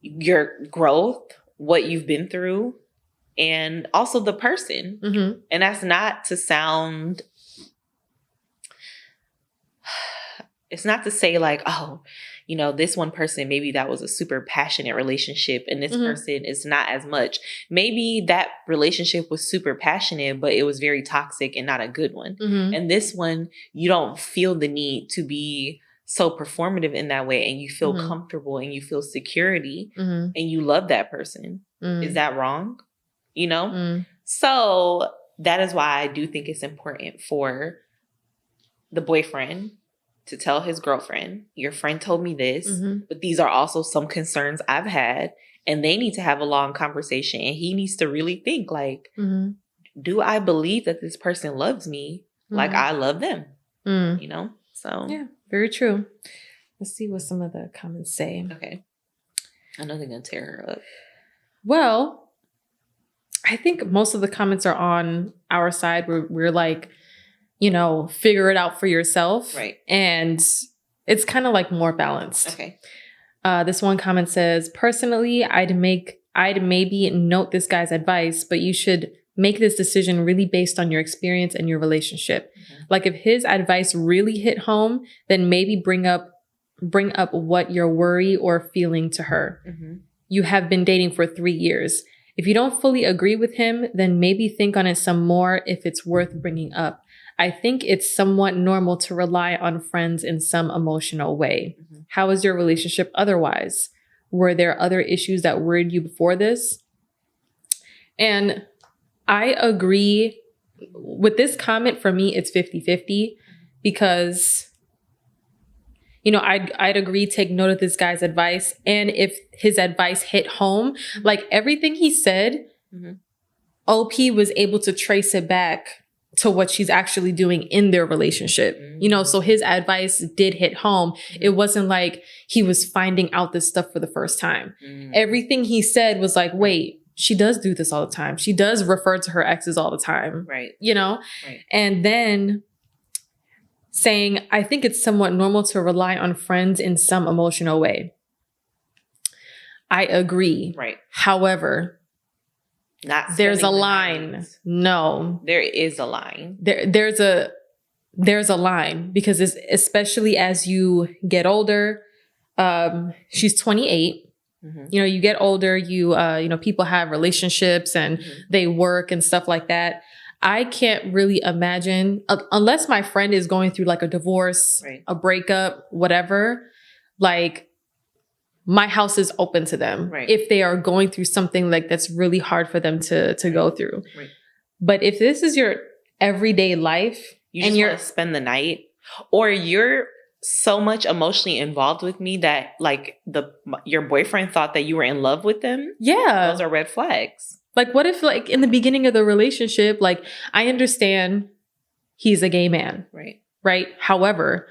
Speaker 2: your growth, what you've been through, and also the person. And that's not to sound... It's not to say like, oh, you know, this one person, maybe that was a super passionate relationship and this person is not as much. Maybe that relationship was super passionate, but it was very toxic and not a good one. And this one, you don't feel the need to be so performative in that way, and you feel comfortable and you feel security and you love that person. Is that wrong? You know? So that is why I do think it's important for the boyfriend to tell his girlfriend, your friend told me this, but these are also some concerns I've had, and they need to have a long conversation, and he needs to really think like, do I believe that this person loves me like I love them? You know? So
Speaker 1: yeah, very true. Let's see what some of the comments say.
Speaker 2: Okay. I know they're going to tear her up.
Speaker 1: Well, I think most of the comments are on our side. We're like, you know, figure it out for yourself.
Speaker 2: Right.
Speaker 1: And it's kind of like more balanced.
Speaker 2: Okay.
Speaker 1: This one comment says, personally, I'd maybe note this guy's advice, but you should make this decision really based on your experience and your relationship. Like if his advice really hit home, then maybe bring up what you're worried or feeling to her. You have been dating for 3 years. If you don't fully agree with him, then maybe think on it some more if it's worth bringing up. I think it's somewhat normal to rely on friends in some emotional way. How is your relationship otherwise? Were there other issues that worried you before this? And I agree with this comment. For me, it's 50-50 because, you know, I'd agree, take note of this guy's advice. And if his advice hit home, like everything he said, OP was able to trace it back to what she's actually doing in their relationship. You know, so his advice did hit home. It wasn't like he was finding out this stuff for the first time. Everything he said was like, wait, she does do this all the time. She does refer to her exes all the time.
Speaker 2: Right.
Speaker 1: You know? Right. And then saying, I think it's somewhat normal to rely on friends in some emotional way. I agree.
Speaker 2: Right.
Speaker 1: However, there's a line. No.
Speaker 2: There is a line.
Speaker 1: There's a line because especially as you get older, she's 28. You know, you get older, you know, people have relationships and they work and stuff like that. I can't really imagine, unless my friend is going through like a divorce, a breakup, whatever, like my house is open to them if they are going through something like that's really hard for them to go through. But if this is your everyday life
Speaker 2: and you're spend the night, or you're so much emotionally involved with me that like your boyfriend thought that you were in love with them.
Speaker 1: Yeah.
Speaker 2: Those are red flags.
Speaker 1: Like, what if, like, in the beginning of the relationship, like, I understand he's a gay man,
Speaker 2: Right.
Speaker 1: right? However,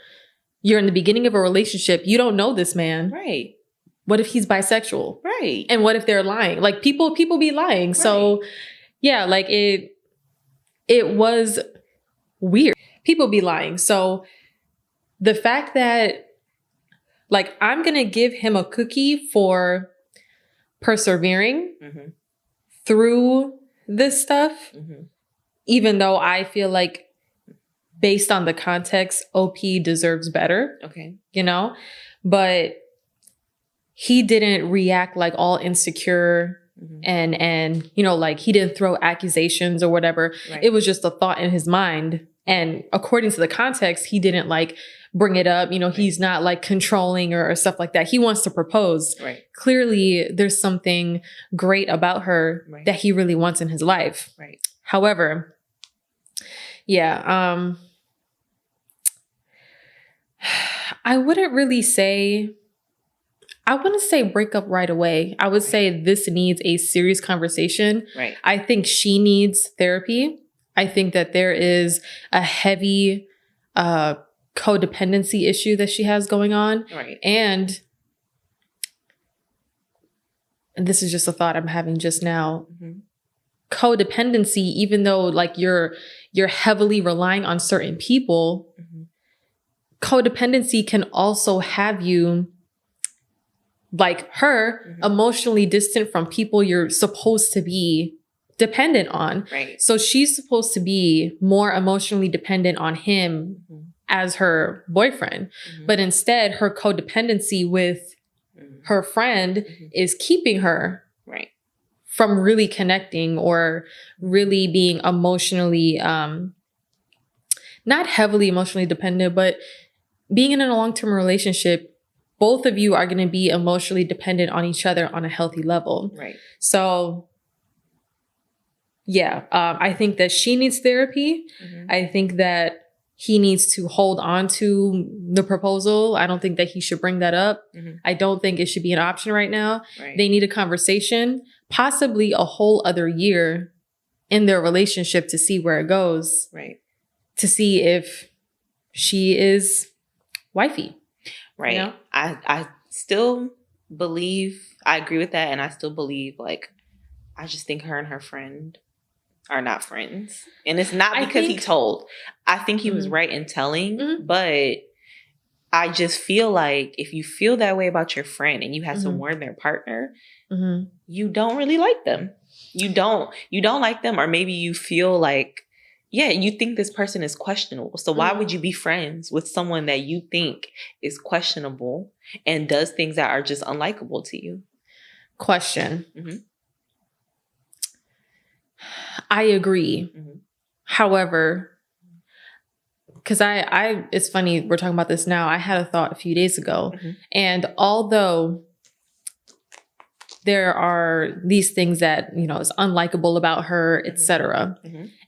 Speaker 1: you're in the beginning of a relationship. You don't know this man.
Speaker 2: Right.
Speaker 1: What if he's bisexual?
Speaker 2: Right.
Speaker 1: And what if they're lying? Like, people be lying. Right. So, yeah, like, it was weird. People be lying. So the fact that, like, I'm going to give him a cookie for persevering through this stuff, even though I feel like, based on the context, OP deserves better.
Speaker 2: Okay.
Speaker 1: You know? But he didn't react like all insecure and you know, like, he didn't throw accusations or whatever. Right. It was just a thought in his mind. And according to the context, he didn't like bring it up. You know, he's not like controlling or stuff like that. He wants to propose. Right. Clearly, there's something great about her that he really wants in his life. Right. However, yeah, I wouldn't say break up right away. I would say this needs a serious conversation. Right. I think she needs therapy. I think that there is a heavy codependency issue that she has going on. Right. And this is just a thought I'm having just now. Codependency, even though like you're heavily relying on certain people, codependency can also have you, like her, emotionally distant from people you're supposed to be dependent on. Right. So she's supposed to be more emotionally dependent on him as her boyfriend. But instead, her codependency with her friend is keeping her from really connecting or really being emotionally, not heavily emotionally dependent, but being in a long-term relationship, both of you are going to be emotionally dependent on each other on a healthy level. Right. So, yeah, I think that she needs therapy. I think that he needs to hold on to the proposal. I don't think that he should bring that up. I don't think it should be an option right now. Right. They need a conversation, possibly a whole other year in their relationship to see where it goes. Right. To see if she is wifey.
Speaker 2: Right. You know? I still believe, I agree with that. And I still believe, like, I just think her and her friend are not friends. And it's not because he told. I think he was right in telling, but I just feel like if you feel that way about your friend and you have to warn their partner, you don't really like them. You don't like them, or maybe you feel like, yeah, you think this person is questionable. So why would you be friends with someone that you think is questionable and does things that are just unlikable to you?
Speaker 1: Question. I agree. However, because I it's funny, we're talking about this now. I had a thought a few days ago. And although there are these things that, you know, is unlikable about her, etc.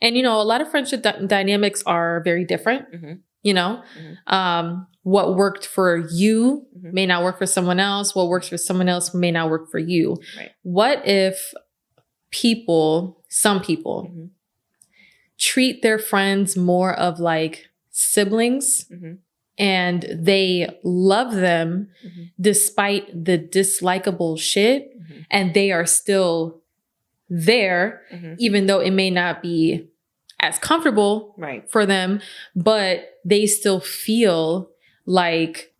Speaker 1: And, you know, a lot of friendship dynamics are very different. You know, what worked for you may not work for someone else. What works for someone else may not work for you. Right. What if some people treat their friends more of like siblings and they love them despite the dislikable shit, and they are still there, even though it may not be as comfortable for them, but they still feel like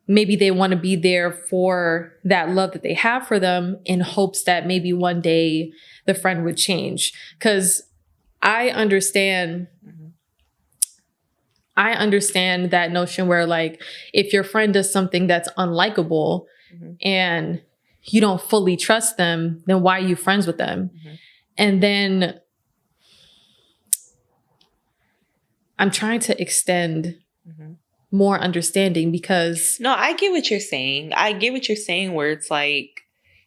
Speaker 1: maybe they want to be there for that love that they have for them in hopes that maybe one day the friend would change. Because I understand that notion where, like, if your friend does something that's unlikable and you don't fully trust them, then why are you friends with them? And then I'm trying to extend more understanding, because
Speaker 2: no, I get what you're saying. I get what you're saying, where it's like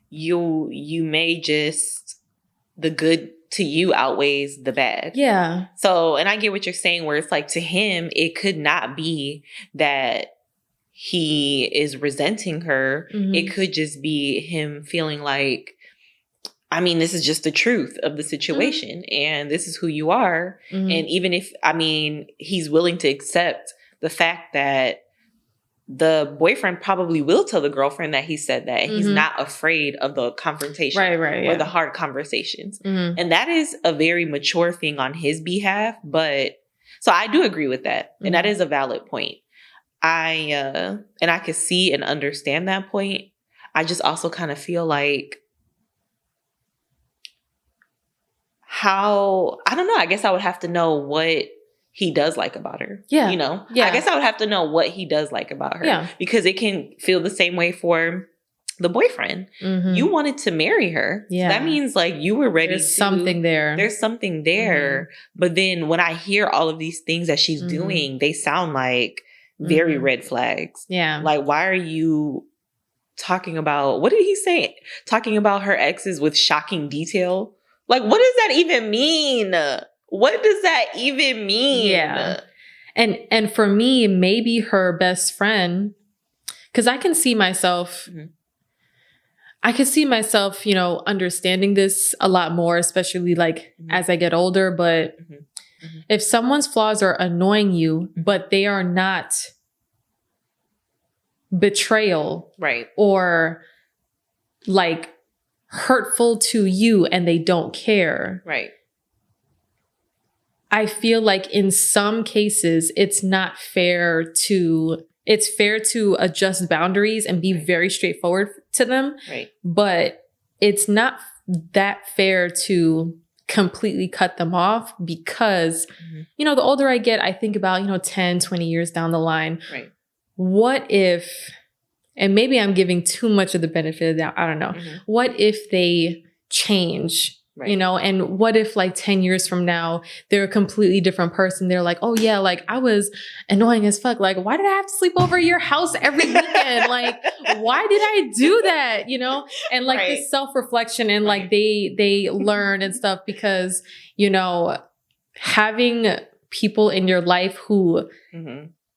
Speaker 2: you may just, the good to you outweighs the bad.
Speaker 1: Yeah.
Speaker 2: So, and I get what you're saying, where it's like, to him, it could not be that he is resenting her. It could just be him feeling like, I mean, this is just the truth of the situation, and this is who you are. And even if, I mean, he's willing to accept the fact that the boyfriend probably will tell the girlfriend that he said that. He's not afraid of the confrontation or the hard conversations. And that is a very mature thing on his behalf. But so I do agree with that. And that is a valid point. And I could see and understand that point. I just also kind of feel like I don't know. I guess I would have to know what he does like about her. Yeah. You know? Yeah. I guess I would have to know what he does like about her. Yeah. Because it can feel the same way for the boyfriend. You wanted to marry her. Yeah. So that means like you were ready.
Speaker 1: There's something there.
Speaker 2: There's something there. But then when I hear all of these things that she's doing, they sound like very red flags. Yeah. Like, why are you talking about, what did he say? Talking about her exes with shocking detail. Like, what does that even mean? What does that even mean? Yeah.
Speaker 1: And for me, maybe her best friend, because I can see myself, you know, understanding this a lot more, especially like as I get older. But if someone's flaws are annoying you, but they are not betrayal, right, or like hurtful to you and they don't care, right, I feel like in some cases it's fair to adjust boundaries and be very straightforward to them, right, but it's not that fair to completely cut them off because you know, the older I get, I think about, you know, 10, 20 years down the line, right, what if, and maybe I'm giving too much of the benefit of the doubt, I don't know. What if they change, right, you know, and what if like 10 years from now, they're a completely different person. They're like, oh yeah, like I was annoying as fuck. Like, why did I have to sleep over at your house every weekend? Like, why did I do that? You know? And like this self-reflection and like they learn and stuff because, you know, having people in your life who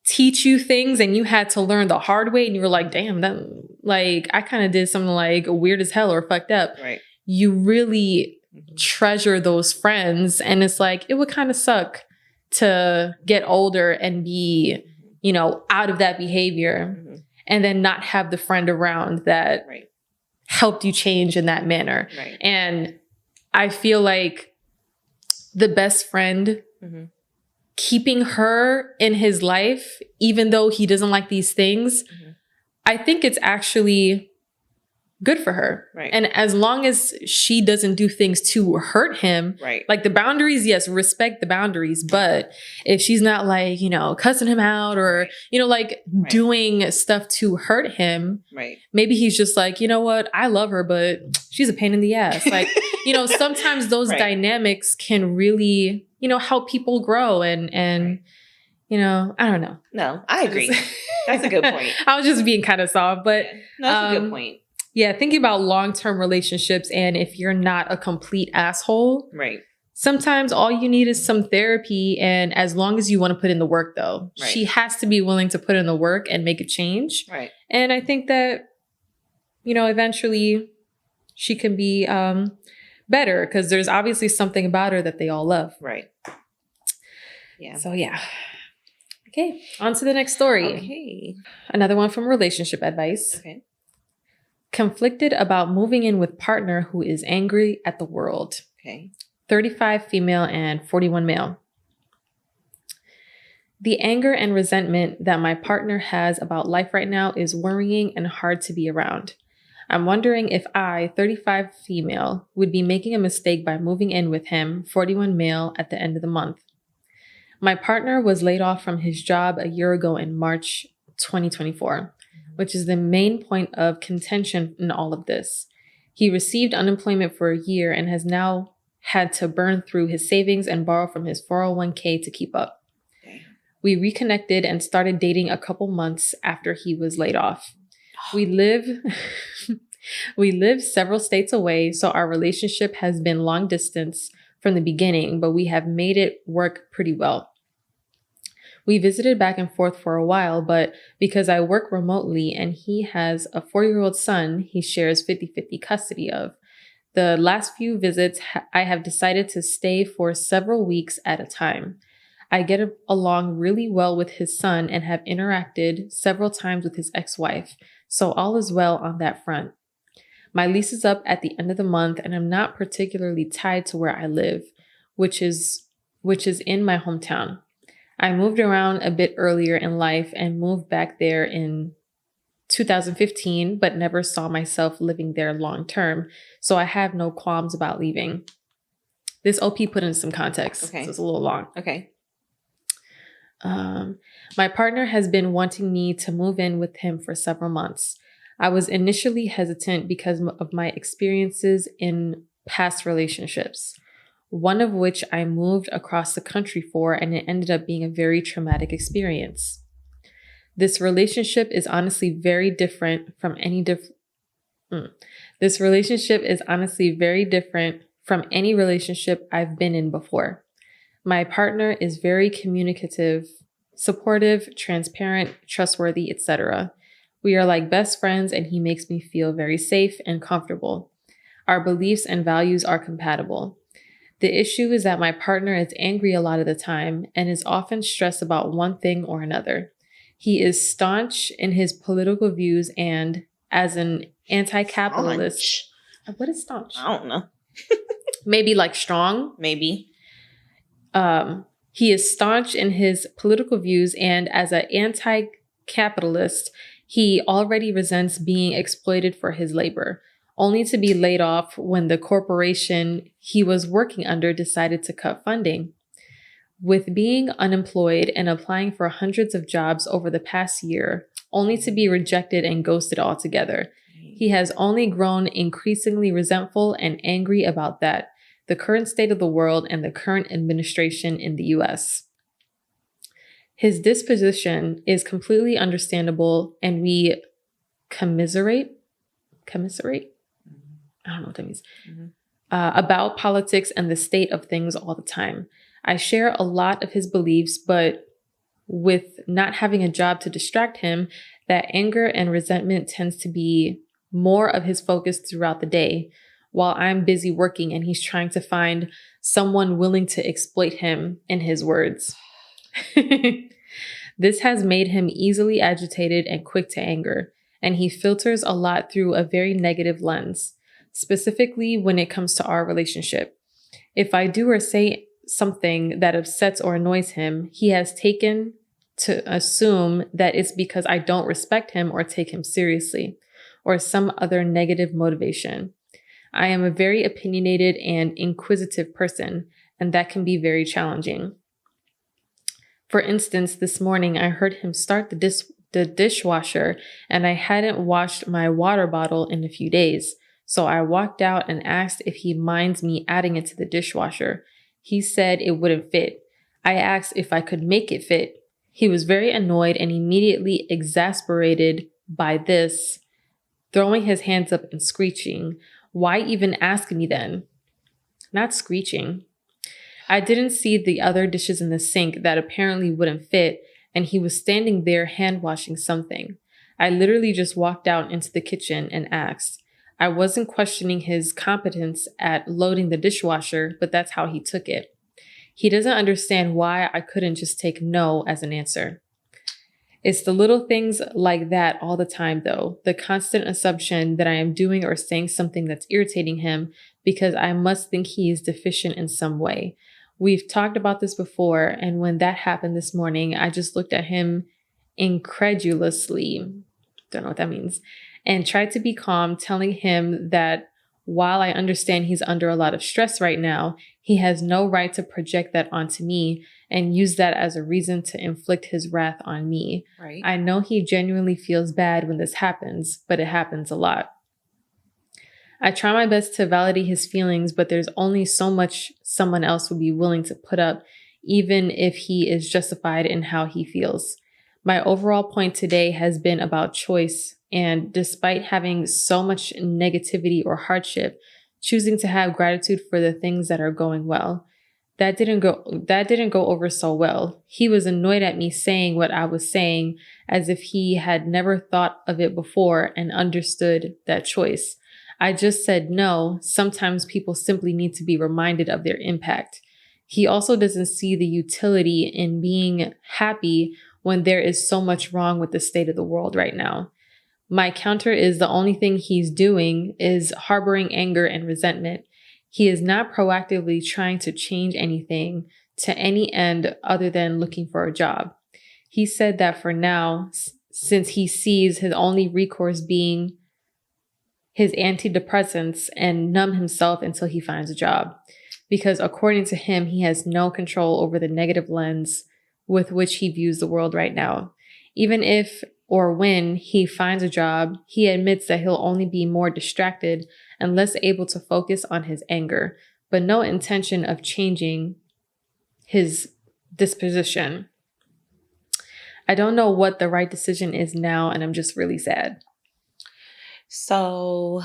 Speaker 1: teach you things and you had to learn the hard way and you were like, damn, that like I kind of did something like weird as hell or fucked up. Right. You really treasure those friends. And it's like, it would kind of suck to get older and be, you know, out of that behavior and then not have the friend around that helped you change in that manner. Right. And I feel like the best friend keeping her in his life, even though he doesn't like these things, I think it's actually good for her. Right. And as long as she doesn't do things to hurt him, right, like the boundaries, yes, respect the boundaries. But if she's not like, you know, cussing him out or, you know, like doing stuff to hurt him, right, maybe he's just like, you know what, I love her, but she's a pain in the ass. Like, you know, sometimes those dynamics can really, you know, help people grow and you know, I don't know.
Speaker 2: No, I agree. That's a good point.
Speaker 1: I was just being kind of soft, but
Speaker 2: no, that's a good point.
Speaker 1: Yeah, thinking about long-term relationships and if you're not a complete asshole, right, sometimes all you need is some therapy. And as long as you want to put in the work, though, she has to be willing to put in the work and make a change. Right. And I think that, you know, eventually she can be better because there's obviously something about her that they all love. Right. Yeah. So, yeah. Okay. On to the next story. Okay. Another one from Relationship Advice. Okay. Conflicted about moving in with partner who is angry at the world. Okay. 35 female and 41 male. The anger and resentment that my partner has about life right now is worrying and hard to be around. I'm wondering if I, 35 female, would be making a mistake by moving in with him, 41 male, at the end of the month. My partner was laid off from his job a year ago in March 2024. Which is the main point of contention in all of this. He received unemployment for a year and has now had to burn through his savings and borrow from his 401k to keep up. Okay. We reconnected and started dating a couple months after he was laid off. We live several states away, so our relationship has been long distance from the beginning, but we have made it work pretty well. We visited back and forth for a while, but because I work remotely and he has a 4-year-old son he shares 50-50 custody of, The last few visits, I have decided to stay for several weeks at a time. I get along really well with his son and have interacted several times with his ex-wife, so all is well on that front. My lease is up at the end of the month, and I'm not particularly tied to where I live, which is in my hometown. I moved around a bit earlier in life and moved back there in 2015, but never saw myself living there long term, so I have no qualms about leaving. This OP put in some context,
Speaker 2: Okay.
Speaker 1: so it's a little long.
Speaker 2: Okay.
Speaker 1: My partner has been wanting me to move in with him for several months. I was initially hesitant because of my experiences in past relationships, one of which I moved across the country for, and it ended up being a very traumatic experience. This relationship is honestly very different from any relationship I've been in before. My partner is very communicative, supportive, transparent, trustworthy, etc. We are like best friends, and he makes me feel very safe and comfortable. Our beliefs and values are compatible. The issue is that my partner is angry a lot of the time and is often stressed about one thing or another. He is staunch in his political views, and as an anti-capitalist...
Speaker 2: Staunch.
Speaker 1: What is staunch?
Speaker 2: I don't know.
Speaker 1: Maybe like strong?
Speaker 2: Maybe.
Speaker 1: He is staunch in his political views, and as an anti-capitalist, he already resents being exploited for his labor, only to be laid off when the corporation he was working under decided to cut funding. With being unemployed and applying for hundreds of jobs over the past year, only to be rejected and ghosted altogether, he has only grown increasingly resentful and angry about that, the current state of the world, and the current administration in the US. His disposition is completely understandable, and we commiserate? I don't know what that means. About politics and the state of things all the time. I share a lot of his beliefs, but with not having a job to distract him, that anger and resentment tends to be more of his focus throughout the day, while I'm busy working and he's trying to find someone willing to exploit him, in his words. This has made him easily agitated and quick to anger, and he filters a lot through a very negative lens, specifically when it comes to our relationship. If I do or say something that upsets or annoys him, he has taken to assume that it's because I don't respect him or take him seriously, or some other negative motivation. I am a very opinionated and inquisitive person, and that can be very challenging. For instance, this morning I heard him start the dishwasher, and I hadn't washed my water bottle in a few days, so I walked out and asked if he minds me adding it to the dishwasher. He said it wouldn't fit. I asked if I could make it fit. He was very annoyed and immediately exasperated by this, throwing his hands up and screeching. Why even ask me then? Not screeching. I didn't see the other dishes in the sink that apparently wouldn't fit, and he was standing there hand washing something. I literally just walked out into the kitchen and asked. I wasn't questioning his competence at loading the dishwasher, but that's how he took it. He doesn't understand why I couldn't just take no as an answer. It's the little things like that all the time, though. The constant assumption that I am doing or saying something that's irritating him because I must think he is deficient in some way. We've talked about this before, and when that happened this morning, I just looked at him incredulously, don't know what that means, and tried to be calm, telling him that while I understand he's under a lot of stress right now, he has no right to project that onto me and use that as a reason to inflict his wrath on me.
Speaker 2: Right.
Speaker 1: I know he genuinely feels bad when this happens, but it happens a lot. I try my best to validate his feelings, but there's only so much someone else would be willing to put up, even if he is justified in how he feels. My overall point today has been about choice, and despite having so much negativity or hardship, choosing to have gratitude for the things that are going well. That didn't go over so well. He was annoyed at me saying what I was saying, as if he had never thought of it before and understood that choice. I just said no. Sometimes people simply need to be reminded of their impact. He also doesn't see the utility in being happy when there is so much wrong with the state of the world right now. My counter is the only thing he's doing is harboring anger and resentment. He is not proactively trying to change anything to any end other than looking for a job. He said that for now, since he sees his only recourse being his antidepressants and numb himself until he finds a job. Because according to him, he has no control over the negative lens with which he views the world right now. Even if or when he finds a job, he admits that he'll only be more distracted and less able to focus on his anger, but no intention of changing his disposition. I don't know what the right decision is now, and I'm just really sad.
Speaker 2: So,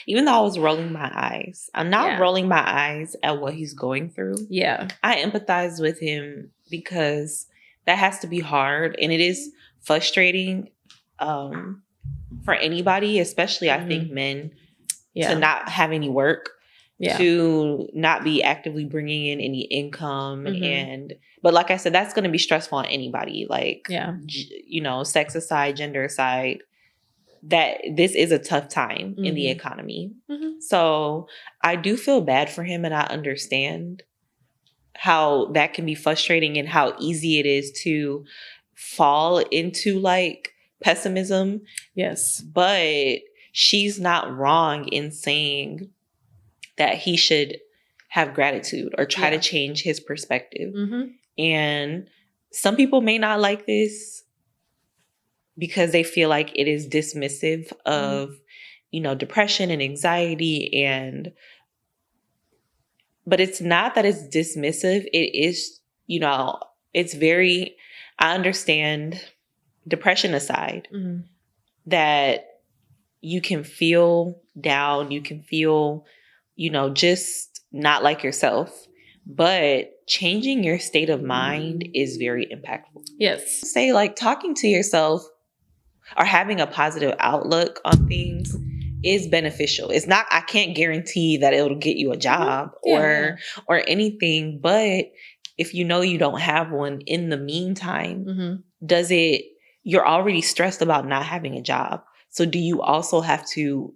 Speaker 2: even though I was rolling my eyes, I'm not rolling my eyes at what he's going through.
Speaker 1: Yeah.
Speaker 2: I empathize with him because that has to be hard, and it is frustrating for anybody, especially I think men, to not have any work, to not be actively bringing in any income. But like I said, that's going to be stressful on anybody, like, sex aside, gender aside, that this is a tough time in the economy. So I do feel bad for him, and I understand how that can be frustrating and how easy it is to fall into like pessimism. Yes. But she's not wrong in saying that he should have gratitude or try to change his perspective. And some people may not like this because they feel like it is dismissive of, depression and anxiety, but it's not that it's dismissive. It is, it's very, I understand, depression aside, that you can feel down, you can feel, just not like yourself, but changing your state of mind is very impactful. Yes. Say like talking to yourself or having a positive outlook on things is beneficial. It's not, I can't guarantee that it'll get you a job or anything, but if you know you don't have one in the meantime, you're already stressed about not having a job. So do you also have to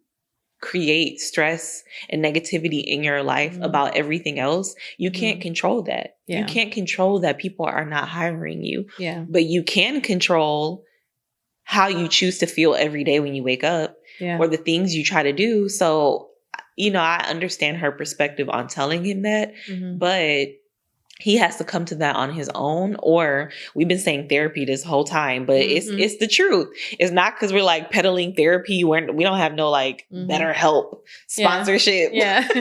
Speaker 2: create stress and negativity in your life about everything else? You can't control that. You can't control that people are not hiring you. But you can control how you choose to feel every day when you wake up or the things you try to do. So, I understand her perspective on telling him that, but he has to come to that on his own. Or we've been saying therapy this whole time, but it's the truth. It's not because we're like peddling therapy. We don't have no like BetterHelp sponsorship yet.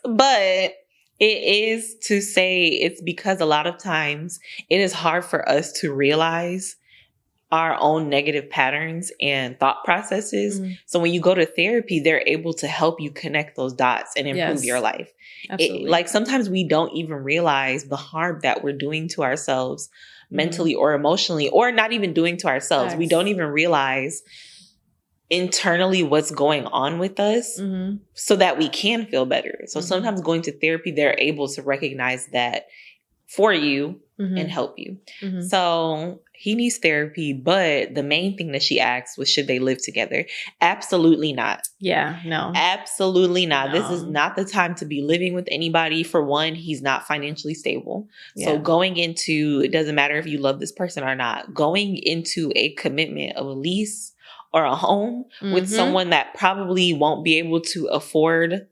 Speaker 2: But it is to say it's because a lot of times it is hard for us to realize our own negative patterns and thought processes. So when you go to therapy, they're able to help you connect those dots and improve your life. Like sometimes we don't even realize the harm that we're doing to ourselves mentally or emotionally, or not even doing to ourselves. We don't even realize internally what's going on with us so that we can feel better. So sometimes going to therapy, they're able to recognize that for you and help you. So he needs therapy, but the main thing that she asked was, should they live together? Absolutely not. Yeah, no. Absolutely not. No. This is not the time to be living with anybody. For one, he's not financially stable. So going into, it doesn't matter if you love this person or not, going into a commitment of a lease or a home with someone that probably won't be able to afford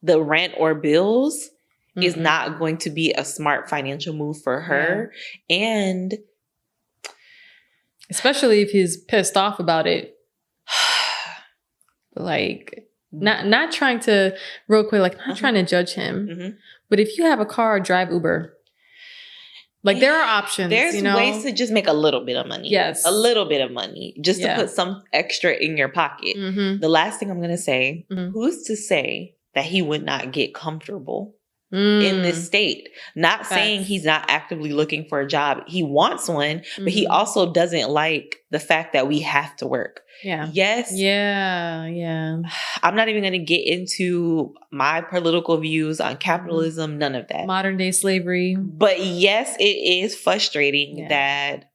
Speaker 2: the rent or bills is not going to be a smart financial move for her. And
Speaker 1: especially if he's pissed off about it. Like, not trying to, real quick, like, not trying to judge him. But if you have a car, drive Uber. Like, there are options.
Speaker 2: There's ways to just make a little bit of money. Yes. A little bit of money. Just to put some extra in your pocket. The last thing I'm going to say, who's to say that he would not get comfortable in this state. Not saying
Speaker 1: Facts.
Speaker 2: he's not actively looking for a job. He wants one, but he also doesn't like the fact that we have to work.
Speaker 1: Yeah.
Speaker 2: Yes.
Speaker 1: Yeah.
Speaker 2: I'm not even going to get into my political views on capitalism, none of that.
Speaker 1: Modern day slavery.
Speaker 2: But yes, it is frustrating that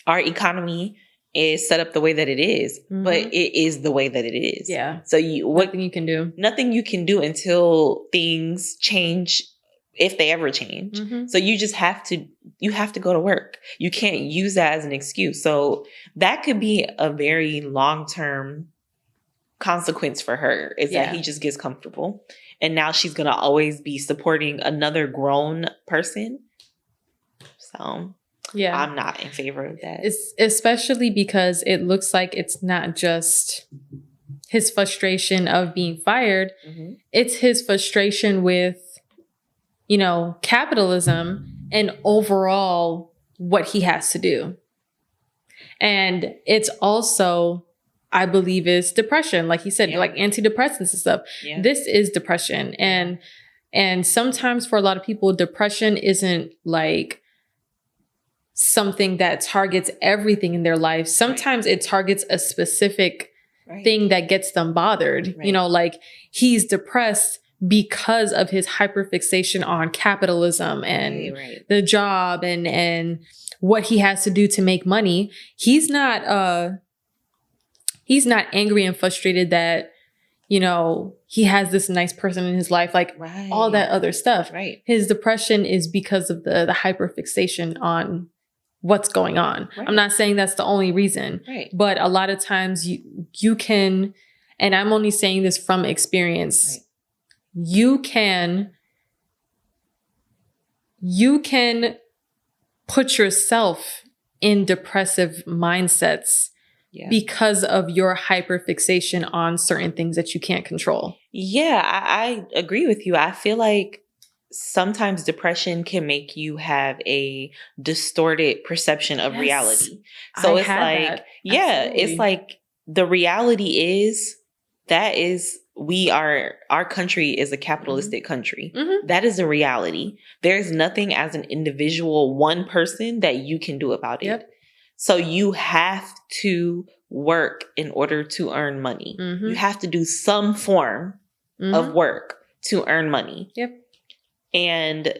Speaker 2: our economy is set up the way that it is, but it is the way that it is.
Speaker 1: Yeah.
Speaker 2: So
Speaker 1: nothing you can do.
Speaker 2: Nothing you can do until things change, if they ever change. So you just have to go to work. You can't use that as an excuse. So that could be a very long-term consequence for her, is that he just gets comfortable. And now she's going to always be supporting another grown person. So yeah, I'm not in favor of that.
Speaker 1: It's especially because it looks like it's not just his frustration of being fired. It's his frustration with, capitalism and overall what he has to do. And it's also, I believe, is depression. Like he said, like antidepressants and stuff. Yeah. This is depression. And sometimes for a lot of people, depression isn't like something that targets everything in their life. Sometimes it targets a specific thing that gets them bothered. Like he's depressed because of his hyperfixation on capitalism and the job and what he has to do to make money. He's not angry and frustrated that, he has this nice person in his life, like all that other stuff. His depression is because of the hyperfixation on what's going on. I'm not saying that's the only reason, but a lot of times you can, and I'm only saying this from experience, you can put yourself in depressive mindsets because of your hyperfixation on certain things that you can't control.
Speaker 2: Yeah, I agree with you. I feel like sometimes depression can make you have a distorted perception of reality. So it's like, it's like the reality is our country is a capitalistic country. That is a reality. There's nothing as an individual, one person, that you can do about it. So you have to work in order to earn money. You have to do some form of work to earn money. And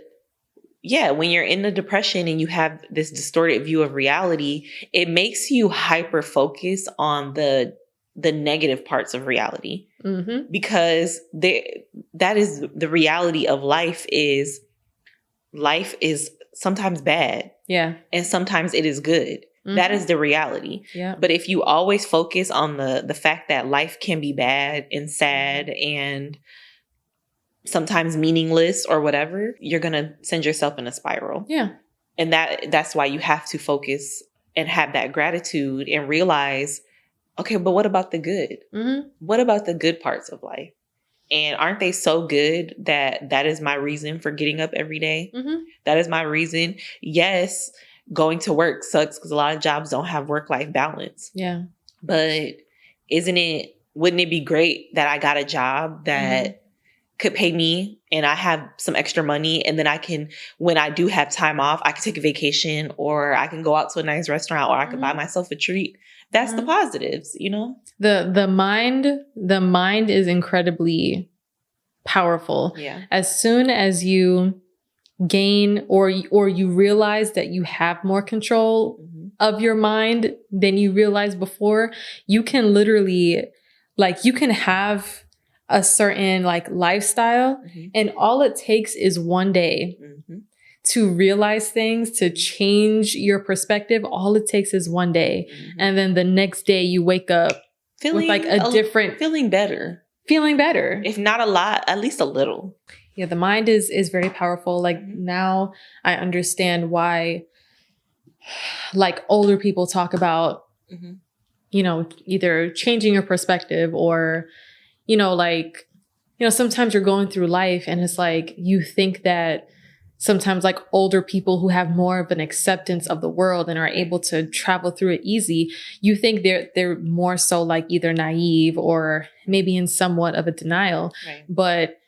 Speaker 2: when you're in the depression and you have this distorted view of reality, it makes you hyper focus on the negative parts of reality. Because that is the reality of life is sometimes bad. And sometimes it is good. That is the reality. But if you always focus on the fact that life can be bad and sad and sometimes meaningless or whatever, you're going to send yourself in a spiral. And that's why you have to focus and have that gratitude and realize, okay, but what about the good? What about the good parts of life? And aren't they so good that is my reason for getting up every day? That is my reason. Yes, going to work sucks because a lot of jobs don't have work-life balance. But wouldn't it be great that I got a job that could pay me and I have some extra money, and then I can, when I do have time off, I can take a vacation, or I can go out to a nice restaurant, or I can buy myself a treat. That's the positives,
Speaker 1: The mind is incredibly powerful. As soon as you gain or you realize that you have more control of your mind than you realized before, you can literally, like, you can have a certain like lifestyle, and all it takes is one day to realize things, to change your perspective. All it takes is one day. And then the next day you wake up with like a different
Speaker 2: feeling better. If not a lot, at least a little.
Speaker 1: Yeah, the mind is very powerful. Like now I understand why like older people talk about, either changing your perspective or, sometimes you're going through life and it's like, you think that sometimes like older people who have more of an acceptance of the world and are able to travel through it easy, you think they're more so like either naive or maybe in somewhat of a denial. But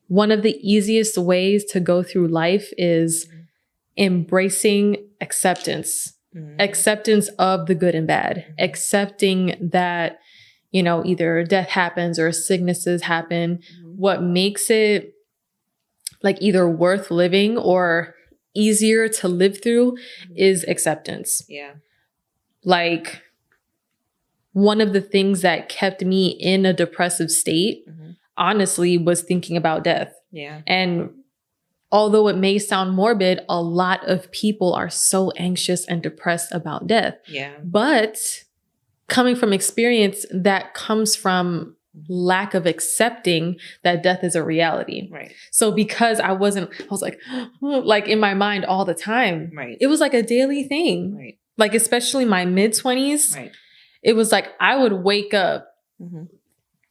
Speaker 1: one of the easiest ways to go through life is embracing acceptance, acceptance of the good and bad, accepting that, you know, either death happens or sicknesses happen. What makes it like either worth living or easier to live through is acceptance.
Speaker 2: Yeah.
Speaker 1: Like, one of the things that kept me in a depressive state, honestly, was thinking about death.
Speaker 2: Yeah.
Speaker 1: And although it may sound morbid, a lot of people are so anxious and depressed about death.
Speaker 2: Yeah.
Speaker 1: But coming from experience, that comes from lack of accepting that death is a reality.
Speaker 2: Right.
Speaker 1: So because I was like in my mind all the time.
Speaker 2: Right.
Speaker 1: It was like a daily thing.
Speaker 2: Right.
Speaker 1: Like, especially my mid-20s.
Speaker 2: Right.
Speaker 1: It was like I would wake up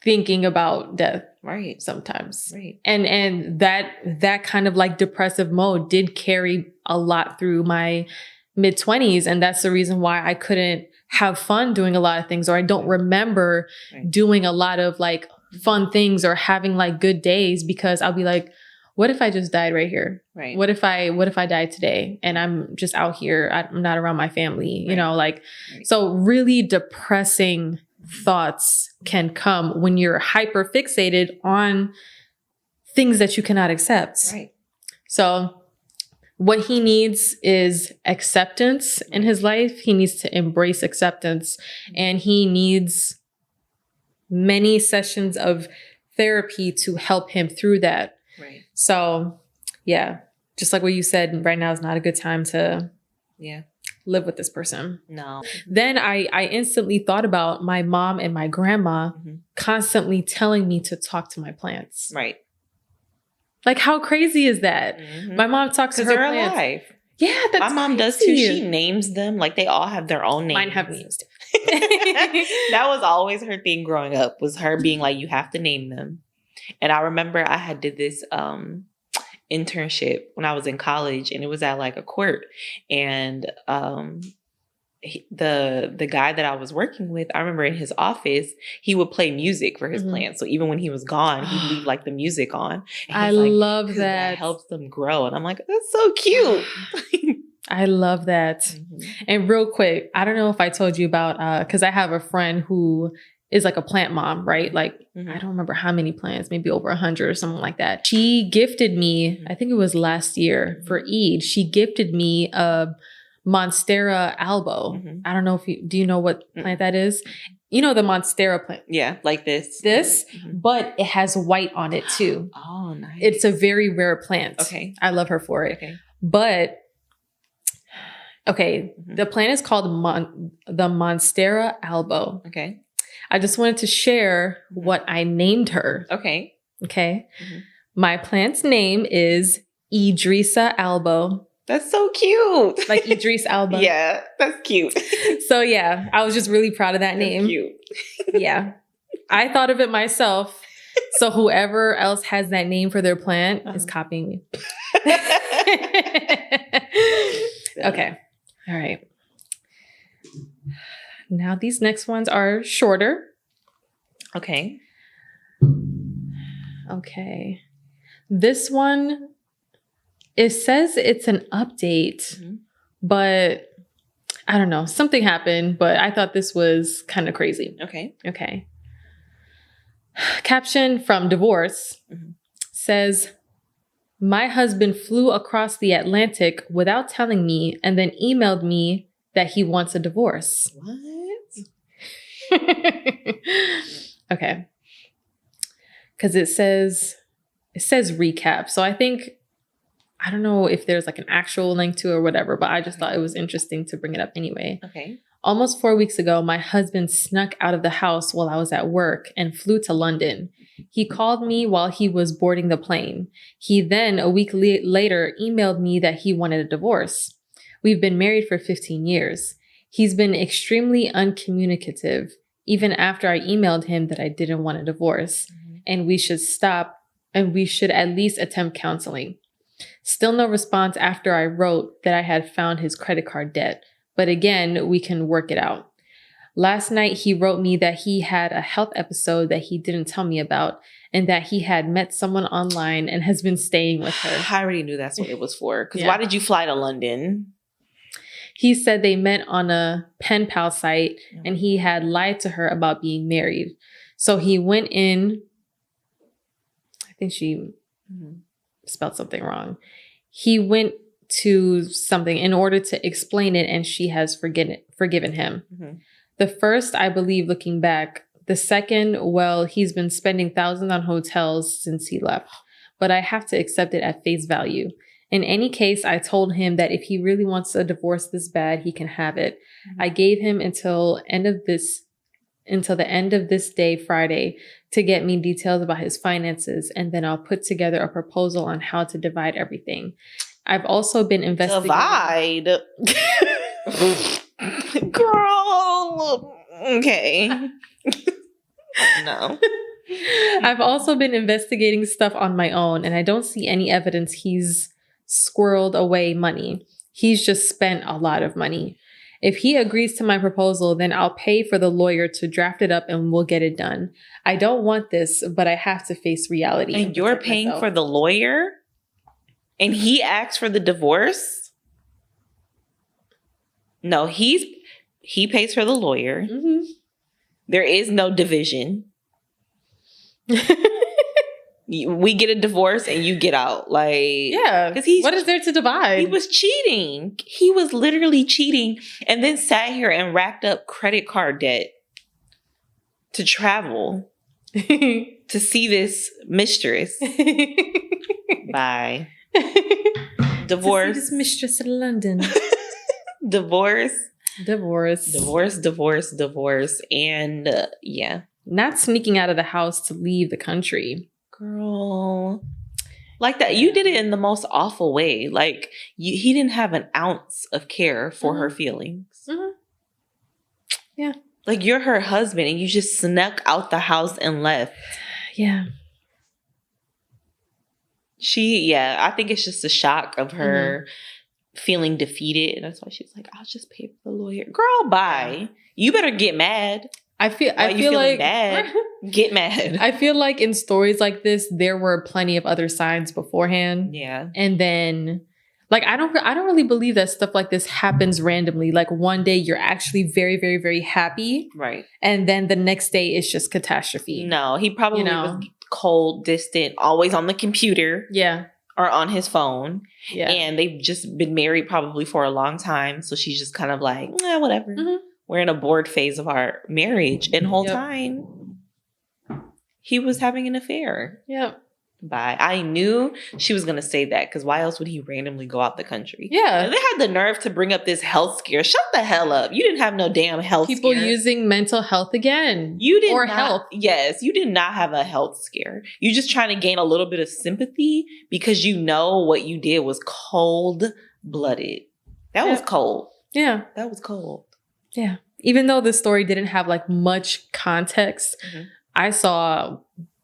Speaker 1: thinking about death.
Speaker 2: Right.
Speaker 1: Sometimes.
Speaker 2: Right.
Speaker 1: And that kind of like depressive mode did carry a lot through my mid-20s. And that's the reason why I couldn't have fun doing a lot of things, or I don't remember doing a lot of like fun things or having like good days, because I'll be like, what if I just died right here?
Speaker 2: Right.
Speaker 1: What if I died today and I'm just out here, I'm not around my family, you know, like, so really depressing thoughts can come when you're hyper fixated on things that you cannot accept.
Speaker 2: Right.
Speaker 1: So what he needs is acceptance in his life. He needs to embrace acceptance, and he needs many sessions of therapy to help him through that.
Speaker 2: Right.
Speaker 1: So yeah, just like what you said, right now is not a good time to live with this person.
Speaker 2: No.
Speaker 1: Then I instantly thought about my mom and my grandma constantly telling me to talk to my plants.
Speaker 2: Right.
Speaker 1: Like, how crazy is that? My mom talks to her
Speaker 2: they're
Speaker 1: plants.
Speaker 2: alive.
Speaker 1: Yeah, that's
Speaker 2: my mom does too. She names them. Like, they all have their own names.
Speaker 1: Mine have names too.
Speaker 2: That was always her thing growing up, was her being like, you have to name them. And I remember I had did this internship when I was in college, and it was at like a court, and the guy that I was working with, I remember in his office, he would play music for his plants. So even when he was gone, he'd leave like the music on.
Speaker 1: I love that.
Speaker 2: Helps them grow. And I'm like, that's so cute.
Speaker 1: I love that. And real quick, I don't know if I told you about, because I have a friend who is like a plant mom, right? Like, I don't remember how many plants, maybe over 100 or something like that. She gifted me, I think it was last year for Eid, she gifted me a Monstera albo. I don't know if do you know what plant that is? You know, the Monstera plant.
Speaker 2: Yeah, like this.
Speaker 1: But it has white on it too.
Speaker 2: Oh, nice.
Speaker 1: It's a very rare plant.
Speaker 2: Okay.
Speaker 1: I love her for it.
Speaker 2: Okay.
Speaker 1: But, okay, the plant is called the Monstera albo.
Speaker 2: Okay.
Speaker 1: I just wanted to share what I named her.
Speaker 2: Okay.
Speaker 1: Okay. My plant's name is Idrissa albo.
Speaker 2: That's so cute.
Speaker 1: Like Idris Elba.
Speaker 2: Yeah, that's cute.
Speaker 1: So yeah, I was just really proud of that name.
Speaker 2: Cute.
Speaker 1: Yeah. I thought of it myself. So whoever else has that name for their plant is copying me. Okay. All right. Now these next ones are shorter.
Speaker 2: Okay.
Speaker 1: Okay. This one, it says it's an update, but I don't know. Something happened, but I thought this was kind of crazy.
Speaker 2: Okay.
Speaker 1: Okay. Caption from Divorce says, my husband flew across the Atlantic without telling me and then emailed me that he wants a divorce.
Speaker 2: What?
Speaker 1: Okay. Because it says recap. So I think, I don't know if there's like an actual link to it or whatever, but I just thought it was interesting to bring it up anyway.
Speaker 2: Okay.
Speaker 1: Almost 4 weeks ago, my husband snuck out of the house while I was at work and flew to London. He called me while he was boarding the plane. He then, a week later, emailed me that he wanted a divorce. We've been married for 15 years. He's been extremely uncommunicative, even after I emailed him that I didn't want a divorce, and we should stop, and we should at least attempt counseling. Still no response after I wrote that I had found his credit card debt. But again, we can work it out. Last night, he wrote me that he had a health episode that he didn't tell me about and that he had met someone online and has been staying with her.
Speaker 2: I already knew that's what it was for. Because
Speaker 1: Yeah.
Speaker 2: why did you fly to London?
Speaker 1: He said they met on a pen pal site and he had lied to her about being married. So he went in. I think she spelled something wrong. He went to something in order to explain it, and she has forgiven him.
Speaker 2: Mm-hmm.
Speaker 1: The first, I believe, looking back. The second, well, he's been spending thousands on hotels since he left. But I have to accept it at face value. In any case, I told him that if he really wants a divorce this bad, he can have it. Mm-hmm. I gave him until the end of this day, Friday, to get me details about his finances, and then I'll put together a proposal on how to divide everything. I've also been investigating.
Speaker 2: Divide? Girl. Okay. No.
Speaker 1: I've also been investigating stuff on my own, and I don't see any evidence he's squirreled away money. He's just spent a lot of money. If he agrees to my proposal, then I'll pay for the lawyer to draft it up and we'll get it done. I don't want this, but I have to face reality.
Speaker 2: And you're paying for the lawyer? And he asked for the divorce? No, he pays for the lawyer.
Speaker 1: Mm-hmm.
Speaker 2: There is no division. We get a divorce and you get out. Like,
Speaker 1: yeah. Because what is there to divide?
Speaker 2: He was cheating. He was literally cheating, and then sat here and racked up credit card debt to travel to see this mistress. Bye. Divorce.
Speaker 1: To see this mistress in London.
Speaker 2: Divorce. And yeah.
Speaker 1: Not sneaking out of the house to leave the country.
Speaker 2: Girl. Like that. You did it in the most awful way. Like, he didn't have an ounce of care for her feelings.
Speaker 1: Mm-hmm. Yeah.
Speaker 2: Like, you're her husband and you just snuck out the house and left.
Speaker 1: Yeah.
Speaker 2: I think it's just a shock of her feeling defeated. And that's why she's like, I'll just pay for the lawyer. Girl, bye. You better get mad.
Speaker 1: I feel like
Speaker 2: bad. Get mad.
Speaker 1: I feel like in stories like this, there were plenty of other signs beforehand.
Speaker 2: Yeah.
Speaker 1: And then, like, I don't really believe that stuff like this happens randomly. Like, one day you're actually very, very, very happy.
Speaker 2: Right.
Speaker 1: And then the next day it's just catastrophe.
Speaker 2: No, he probably was cold, distant, always on the computer.
Speaker 1: Yeah.
Speaker 2: Or on his phone.
Speaker 1: Yeah.
Speaker 2: And they've just been married probably for a long time. So she's just kind of like, whatever. Mm-hmm. We're in a bored phase of our marriage. And the whole time, he was having an affair.
Speaker 1: Yep.
Speaker 2: Bye. I knew she was going to say that, because why else would he randomly go out the country?
Speaker 1: Yeah.
Speaker 2: And they had the nerve to bring up this health scare. Shut the hell up. You didn't have no damn health
Speaker 1: People
Speaker 2: scare.
Speaker 1: using mental health again.
Speaker 2: You did
Speaker 1: or
Speaker 2: not,
Speaker 1: health.
Speaker 2: Yes. You did not have a health scare. You're just trying to gain a little bit of sympathy because you know what you did was cold-blooded. That was cold.
Speaker 1: Yeah.
Speaker 2: That was cold.
Speaker 1: Yeah. Even though the story didn't have like much context, I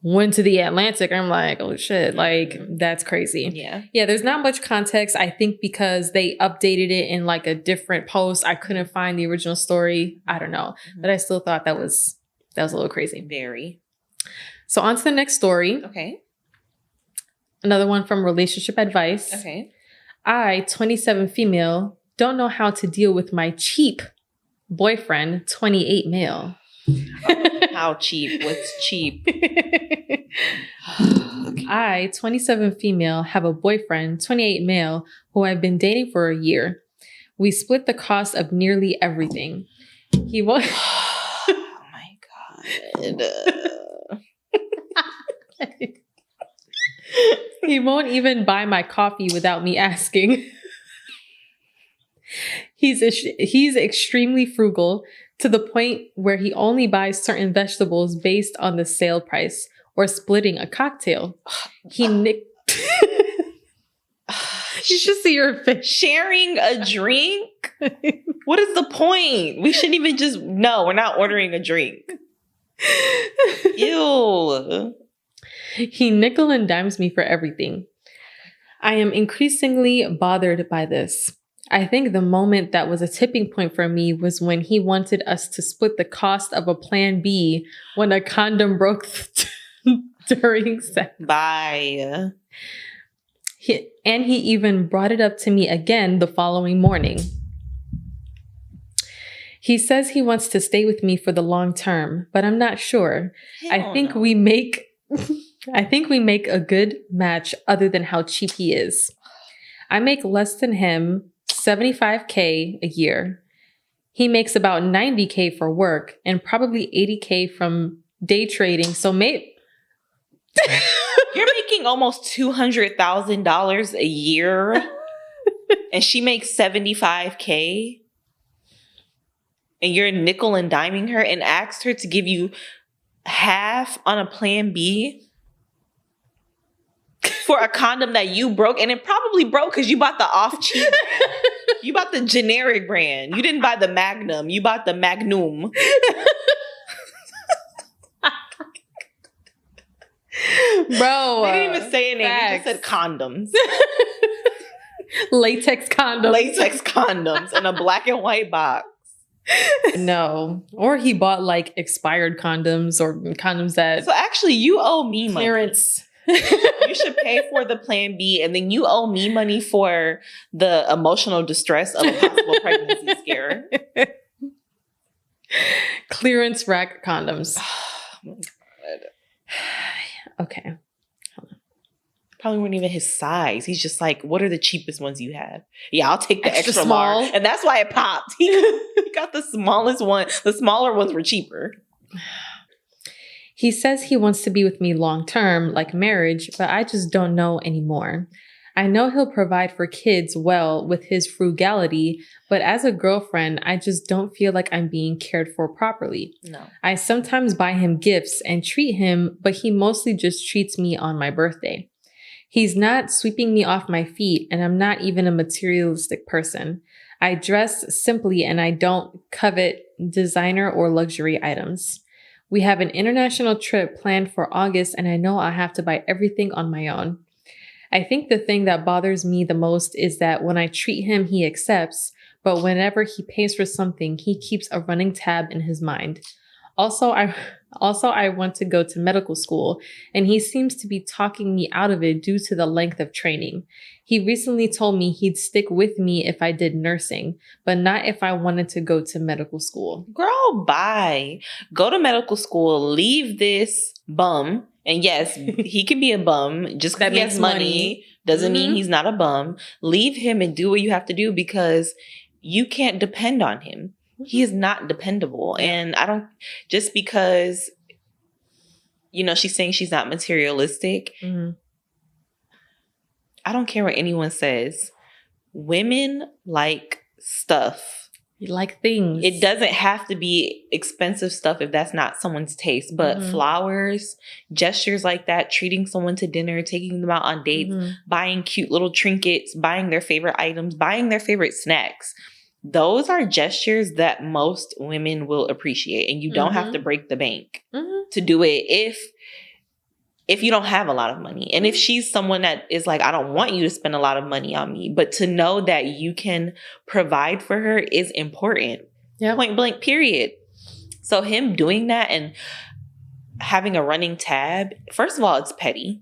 Speaker 1: went to the Atlantic. I'm like, oh shit, like that's crazy.
Speaker 2: Yeah.
Speaker 1: Yeah, there's not much context. I think because they updated it in like a different post, I couldn't find the original story. I don't know. But I still thought that was a little crazy.
Speaker 2: Very.
Speaker 1: So on to the next story.
Speaker 2: Okay.
Speaker 1: Another one from Relationship Advice.
Speaker 2: Okay.
Speaker 1: I, 27 female, don't know how to deal with my cheap boyfriend, 28 male.
Speaker 2: How cheap? What's cheap?
Speaker 1: I, 27 female, have a boyfriend, 28 male, who I've been dating for a year. We split the cost of nearly everything. He won't.
Speaker 2: Oh my God.
Speaker 1: He won't even buy my coffee without me asking. He's extremely frugal, to the point where he only buys certain vegetables based on the sale price or splitting a cocktail. You should see your face.
Speaker 2: Sharing a drink? What is the point? We shouldn't even just... No, we're not ordering a drink. Ew.
Speaker 1: He nickel and dimes me for everything. I am increasingly bothered by this. I think the moment that was a tipping point for me was when he wanted us to split the cost of a Plan B when a condom broke during sex.
Speaker 2: Bye.
Speaker 1: And he even brought it up to me again the following morning. He says he wants to stay with me for the long term, but I'm not sure. I think we make a good match other than how cheap he is. I make less than him, $75K a year. He makes about $90K for work and probably $80K from day trading. So maybe
Speaker 2: you're making almost $200,000 a year and she makes $75K. And you're nickel and diming her and asked her to give you half on a plan B for a condom that you broke. And it probably broke because you bought the off-cheap brand. You bought the generic brand. You didn't buy the Magnum. You bought the Magnum.
Speaker 1: Bro.
Speaker 2: They didn't even say a name. They just said condoms.
Speaker 1: Latex condoms.
Speaker 2: Latex condoms in a black and white box.
Speaker 1: No. Or he bought like expired condoms or condoms that...
Speaker 2: So actually you owe me money.
Speaker 1: Clearance.
Speaker 2: You should pay for the plan B and then you owe me money for the emotional distress of a possible pregnancy scare.
Speaker 1: Clearance rack condoms. Okay.
Speaker 2: Probably weren't even his size. He's just like, what are the cheapest ones you have? Yeah, I'll take the extra
Speaker 1: small.
Speaker 2: large. And that's why it popped. He got the smallest one. The smaller ones were cheaper.
Speaker 1: He says he wants to be with me long term, like marriage, but I just don't know anymore. I know he'll provide for kids well with his frugality, but as a girlfriend, I just don't feel like I'm being cared for properly.
Speaker 2: No.
Speaker 1: I sometimes buy him gifts and treat him, but he mostly just treats me on my birthday. He's not sweeping me off my feet, and I'm not even a materialistic person. I dress simply, and I don't covet designer or luxury items. We have an international trip planned for August, and I know I'll have to buy everything on my own. I think the thing that bothers me the most is that when I treat him, he accepts, but whenever he pays for something, he keeps a running tab in his mind. Also, I want to go to medical school, and he seems to be talking me out of it due to the length of training. He recently told me he'd stick with me if I did nursing, but not if I wanted to go to medical school.
Speaker 2: Girl, bye. Go to medical school. Leave this bum. And yes, he can be a bum. Just because he has money doesn't mean he's not a bum. Leave him and do what you have to do because you can't depend on him. He is not dependable. And I don't, just because, you know, she's saying she's not materialistic. Mm-hmm. I don't care what anyone says. Women like stuff.
Speaker 1: You like things.
Speaker 2: It doesn't have to be expensive stuff if that's not someone's taste. But flowers, gestures like that, treating someone to dinner, taking them out on dates, buying cute little trinkets, buying their favorite items, buying their favorite snacks. Those are gestures that most women will appreciate, and you don't have to break the bank to do it if you don't have a lot of money. And if she's someone that is like, I don't want you to spend a lot of money on me, but to know that you can provide for her is important. Yeah. Point blank, period. So him doing that and having a running tab, first of all, it's petty.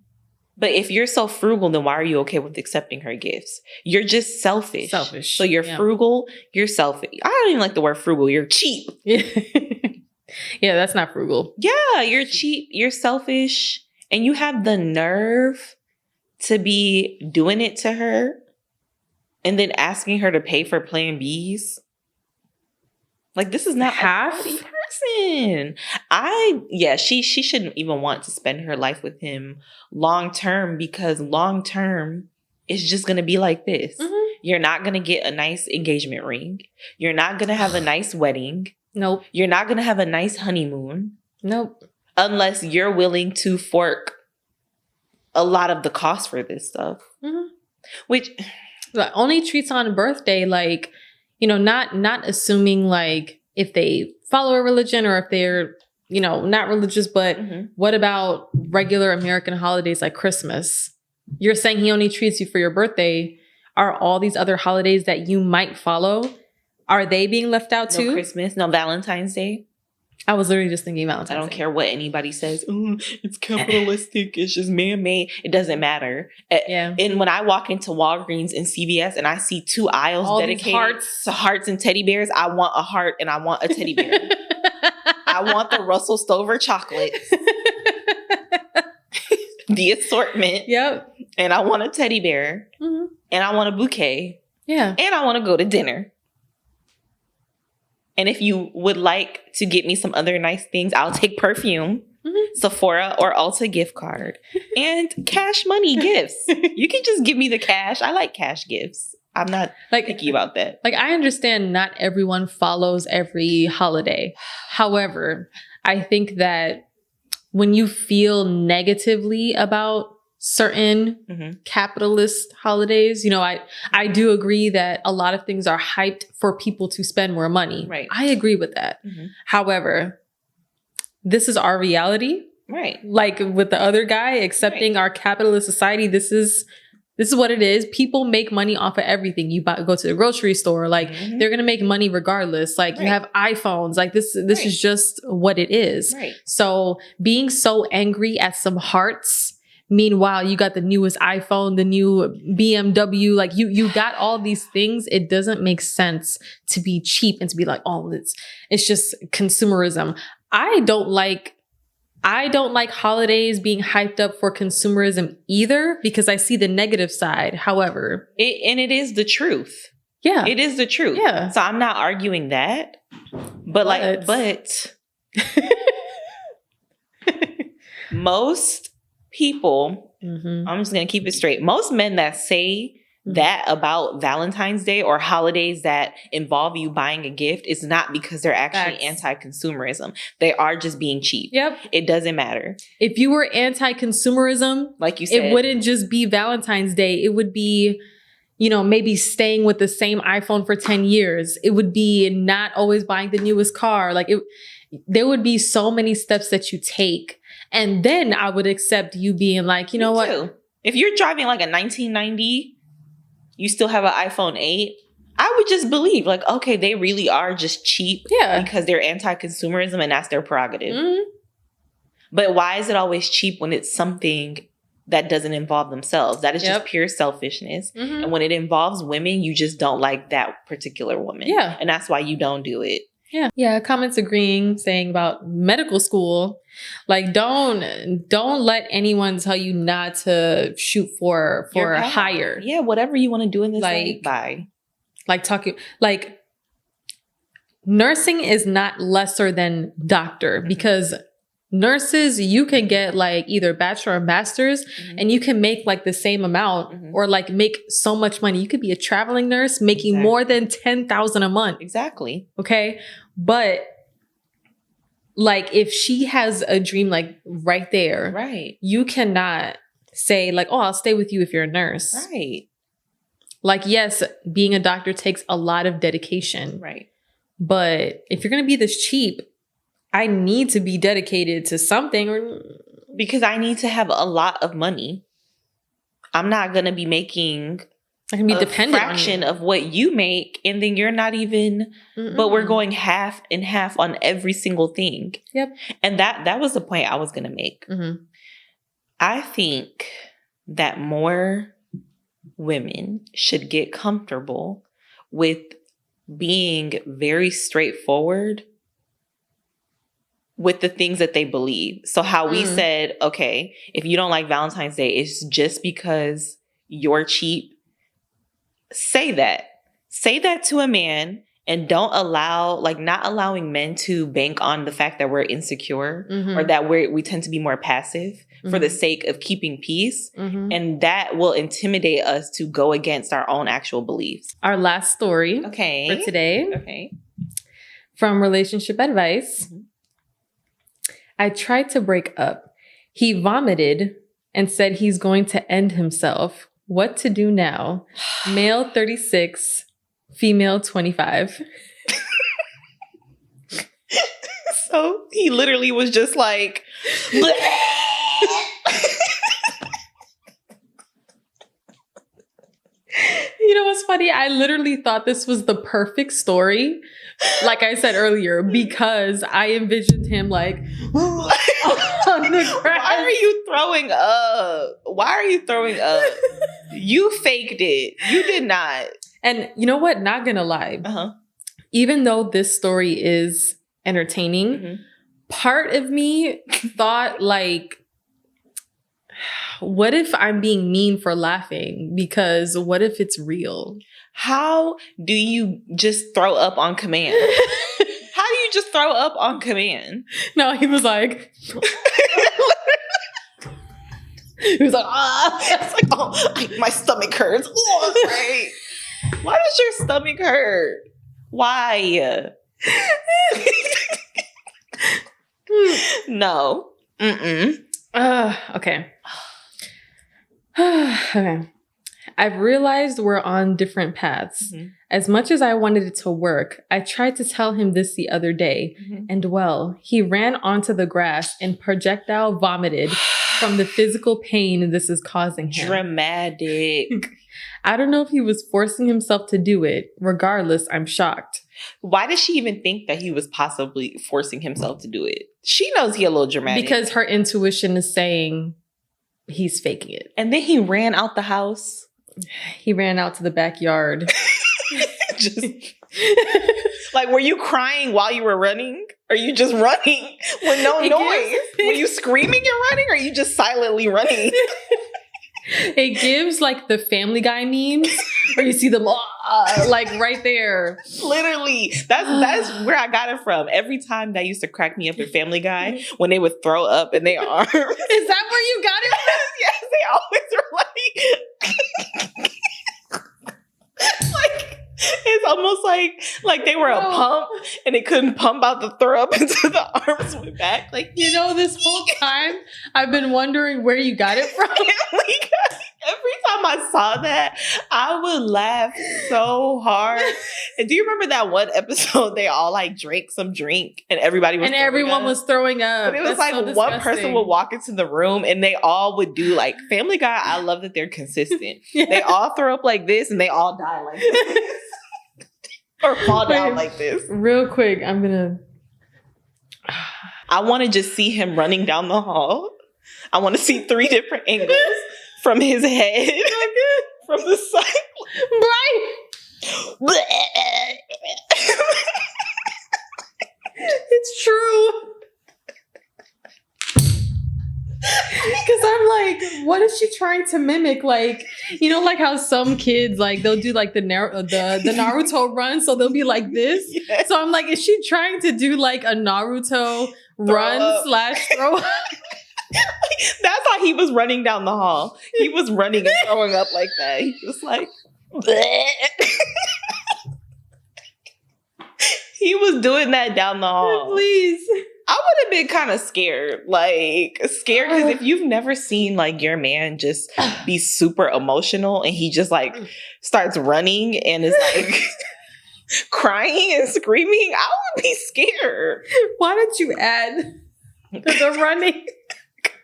Speaker 2: But if you're so frugal, then why are you okay with accepting her gifts? You're just selfish. So you're frugal, you're selfish. I don't even like the word frugal. You're cheap.
Speaker 1: Yeah, that's not frugal.
Speaker 2: Yeah, you're cheap. You're selfish. And you have the nerve to be doing it to her and then asking her to pay for plan Bs. Like, this is not
Speaker 1: half
Speaker 2: a person. She shouldn't even want to spend her life with him long term, because long term is just going to be like this. You're not going to get a nice engagement ring. You're not going to have a nice wedding.
Speaker 1: Nope.
Speaker 2: You're not going to have a nice honeymoon.
Speaker 1: Nope.
Speaker 2: Unless you're willing to fork a lot of the cost for this stuff. Which
Speaker 1: only treats on birthday, like, you know, not assuming like if they follow a religion or if they're, you know, not religious, but what about regular American holidays like Christmas? You're saying he only treats you for your birthday. Are all these other holidays that you might follow, are they being left out too?
Speaker 2: No Christmas, no Valentine's Day.
Speaker 1: I was literally just thinking Valentine's
Speaker 2: I don't
Speaker 1: Day.
Speaker 2: care what anybody says. It's capitalistic. It's just man-made. It doesn't matter.
Speaker 1: Yeah.
Speaker 2: And when I walk into Walgreens and CVS and I see 2 aisles
Speaker 1: All
Speaker 2: dedicated to hearts and teddy bears, I want a heart and I want a teddy bear. I want the Russell Stover chocolates. The assortment.
Speaker 1: Yep.
Speaker 2: And I want a teddy bear.
Speaker 1: Mm-hmm.
Speaker 2: And I want a bouquet.
Speaker 1: Yeah.
Speaker 2: And I want to go to dinner. And if you would like to get me some other nice things, I'll take perfume, Sephora or Ulta gift card, and cash money gifts. You can just give me the cash. I like cash gifts. I'm not picky about that.
Speaker 1: Like, I understand not everyone follows every holiday. However, I think that when you feel negatively about certain capitalist holidays, I do agree that a lot of things are hyped for people to spend more money.
Speaker 2: Right.
Speaker 1: I agree with that. However, this is our reality.
Speaker 2: Right.
Speaker 1: Like with the other guy, accepting our capitalist society, this is what it is. People make money off of everything. You go to the grocery store, like they're going to make money regardless. Like you have iPhones, like this is just what it is.
Speaker 2: Right.
Speaker 1: So being so angry at some hearts, meanwhile, you got the newest iPhone, the new BMW, like you got all these things. It doesn't make sense to be cheap and to be like, oh, it's just consumerism. I don't like holidays being hyped up for consumerism either, because I see the negative side. However,
Speaker 2: it is the truth.
Speaker 1: Yeah.
Speaker 2: It is the truth.
Speaker 1: Yeah.
Speaker 2: So I'm not arguing that. But most people, I'm just going to keep it straight. Most men that say that about Valentine's Day or holidays that involve you buying a gift is not because they're actually anti-consumerism. They are just being cheap.
Speaker 1: Yep.
Speaker 2: It doesn't matter.
Speaker 1: If you were anti-consumerism,
Speaker 2: like you said,
Speaker 1: it wouldn't just be Valentine's Day. It would be, maybe staying with the same iPhone for 10 years. It would be not always buying the newest car. Like there would be so many steps that you take. And then I would accept you being like,
Speaker 2: Me
Speaker 1: what?
Speaker 2: Too. If you're driving like a 1990, you still have an iPhone 8, I would just believe like, okay, they really are just cheap because they're anti-consumerism and that's their prerogative. But why is it always cheap when it's something that doesn't involve themselves? That is just pure selfishness. And when it involves women, you just don't like that particular woman.
Speaker 1: Yeah.
Speaker 2: And that's why you don't do it.
Speaker 1: Yeah. Yeah. Comments agreeing, saying about medical school, like don't let anyone tell you not to shoot for higher.
Speaker 2: Yeah. Whatever you want to do in this life, bye.
Speaker 1: Like nursing is not lesser than doctor, because nurses, you can get like either bachelor or master's and you can make like the same amount or like make so much money. You could be a traveling nurse making more than $10,000 a month.
Speaker 2: Exactly.
Speaker 1: Okay. But like if she has a dream like right there, you cannot say like, oh, I'll stay with you if you're a nurse.
Speaker 2: Right.
Speaker 1: Like, yes, being a doctor takes a lot of dedication.
Speaker 2: Right.
Speaker 1: But if you're going to be this cheap, I need to be dedicated to something.
Speaker 2: Because I need to have a lot of money. I'm not going to be making
Speaker 1: I can be dependent
Speaker 2: fraction of what you make, and then you're not even, but we're going half and half on every single thing.
Speaker 1: Yep.
Speaker 2: And that was the point I was going to make. I think that more women should get comfortable with being very straightforward with the things that they believe. So how we said, okay, if you don't like Valentine's Day, it's just because you're cheap. Say that to a man, and don't allow, like, not allowing men to bank on the fact that we're insecure or that we tend to be more passive for the sake of keeping peace. And that will intimidate us to go against our own actual beliefs.
Speaker 1: Our last story for today.
Speaker 2: Okay.
Speaker 1: From Relationship Advice. I tried to break up. He vomited and said he's going to end himself. What to do now? Male 36, female 25.
Speaker 2: So he literally was just like, you
Speaker 1: know what's funny? I literally thought this was the perfect story, like I said earlier, because I envisioned him like on the grass.
Speaker 2: Why are you throwing up? Why are you throwing up? You faked it. You did not.
Speaker 1: And you know what? Not gonna lie.
Speaker 2: Uh-huh.
Speaker 1: Even though this story is entertaining, part of me thought like, what if I'm being mean for laughing? Because what if it's real?
Speaker 2: How do you just throw up on command? How do you just throw up on command?
Speaker 1: No, he was like,
Speaker 2: It's like, oh, my stomach hurts. Oh, right. Why does your stomach hurt? Why? No. Mm-mm.
Speaker 1: Okay. Okay. I've realized we're on different paths. As much as I wanted it to work, I tried to tell him this the other day, and well, he ran onto the grass and projectile vomited from the physical pain this is causing him.
Speaker 2: Dramatic.
Speaker 1: I don't know if he was forcing himself to do it. Regardless, I'm shocked.
Speaker 2: Why does she even think that he was possibly forcing himself to do it? She knows he a little dramatic.
Speaker 1: Because her intuition is saying he's faking it.
Speaker 2: And then he ran out the house.
Speaker 1: He ran out to the backyard.
Speaker 2: Just like, were you crying while you were running? Or are you just running with no noise? Were you screaming and running? Or are you just silently running?
Speaker 1: It gives like the Family Guy memes where you see them like right there.
Speaker 2: Literally. That's where I got it from. Every time that used to crack me up in Family Guy when they would throw up in their arms.
Speaker 1: Is that where you got it from?
Speaker 2: Yes, they always were like it's almost like they were a pump and they couldn't pump out the throw up until the arms went back. Like,
Speaker 1: you know, this whole time I've been wondering where you got it from.
Speaker 2: Every time I saw that, I would laugh so hard. And do you remember that one episode they all like drank some drink and everybody was
Speaker 1: everyone was throwing up?
Speaker 2: But it was like so one person would walk into the room and they all would do like Family Guy. I love that they're consistent. Yeah. They all throw up like this and they all die like this. Or fall down like this.
Speaker 1: Real quick, I'm gonna.
Speaker 2: I want to just see him running down the hall. I want to see 3 different angles from his head, from the side.
Speaker 1: Right. It's true. Because I'm like, what is she trying to mimic? Like, you know, like how some kids, like, they'll do like the Naruto run, so they'll be like this. Yes. So I'm like, is she trying to do like a Naruto run / throw up?
Speaker 2: That's how he was running down the hall. He was running and throwing up like that. He was like, he was doing that down the hall.
Speaker 1: Please.
Speaker 2: I would have been kind of scared. Like, scared because if you've never seen like your man just be super emotional and he just like starts running and is like crying and screaming, I would be scared.
Speaker 1: Why did you add the running?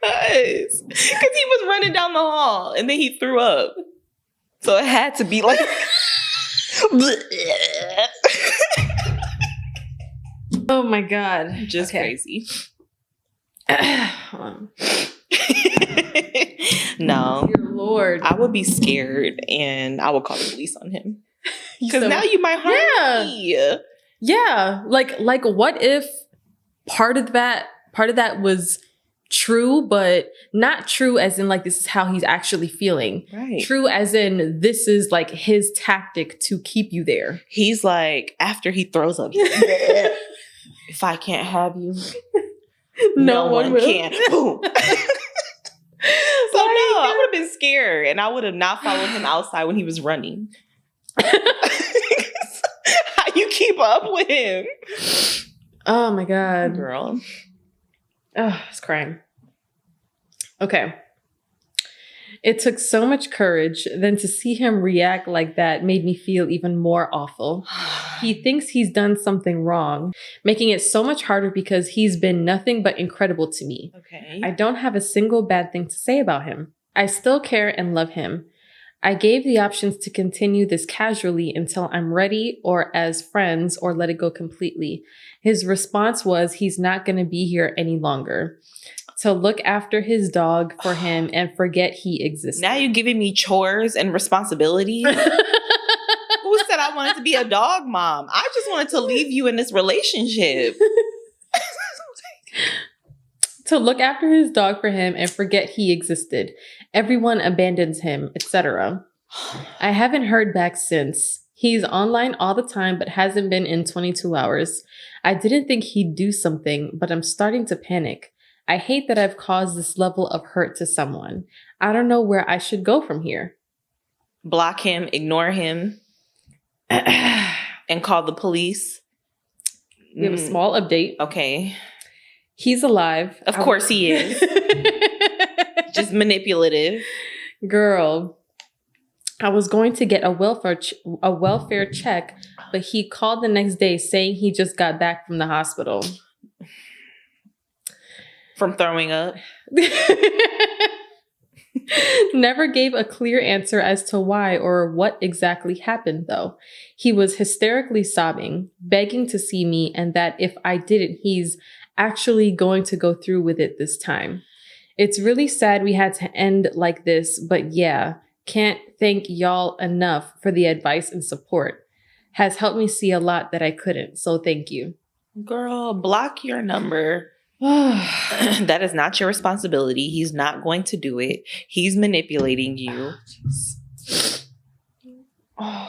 Speaker 2: Because he was running down the hall and then he threw up. So it had to be like...
Speaker 1: Oh my God.
Speaker 2: Just crazy. No.
Speaker 1: Dear Lord.
Speaker 2: I would be scared and I would call the police on him. Because now you might harm me.
Speaker 1: Yeah. Like what if part of that was true, but not true as in like this is how he's actually feeling.
Speaker 2: Right.
Speaker 1: True as in this is like his tactic to keep you there.
Speaker 2: He's like, after he throws up, if I can't have you, no one can. Boom. So no, I would have been scared and I would have not followed him outside when he was running. How you keep up with him?
Speaker 1: Oh my God.
Speaker 2: Girl.
Speaker 1: Oh, it's crying. Okay. It took so much courage. Then to see him react like that made me feel even more awful. He thinks he's done something wrong, making it so much harder because he's been nothing but incredible to me.
Speaker 2: Okay.
Speaker 1: I don't have a single bad thing to say about him. I still care and love him. I gave the options to continue this casually until I'm ready or as friends or let it go completely. His response was he's not going to be here any longer. To look after his dog for him and forget he existed.
Speaker 2: Now you're giving me chores and responsibilities. Who said I wanted to be a dog mom? I just wanted to leave you in this relationship.
Speaker 1: To look after his dog for him and forget he existed. Everyone abandons him, etc. I haven't heard back since. He's online all the time, but hasn't been in 22 hours. I didn't think he'd do something, but I'm starting to panic. I hate that I've caused this level of hurt to someone. I don't know where I should go from here.
Speaker 2: Block him, ignore him, and call the police.
Speaker 1: We have a small update.
Speaker 2: Okay.
Speaker 1: He's alive.
Speaker 2: Of course he is. Just manipulative.
Speaker 1: Girl, I was going to get a welfare check, but he called the next day saying he just got back from the hospital.
Speaker 2: From throwing up?
Speaker 1: Never gave a clear answer as to why or what exactly happened, though. He was hysterically sobbing, begging to see me, and that if I didn't, he's actually going to go through with it this time. It's really sad we had to end like this, but yeah, can't thank y'all enough for the advice and support. Has helped me see a lot that I couldn't, so thank you.
Speaker 2: Girl, block your number. That is not your responsibility. He's not going to do it. He's manipulating you. And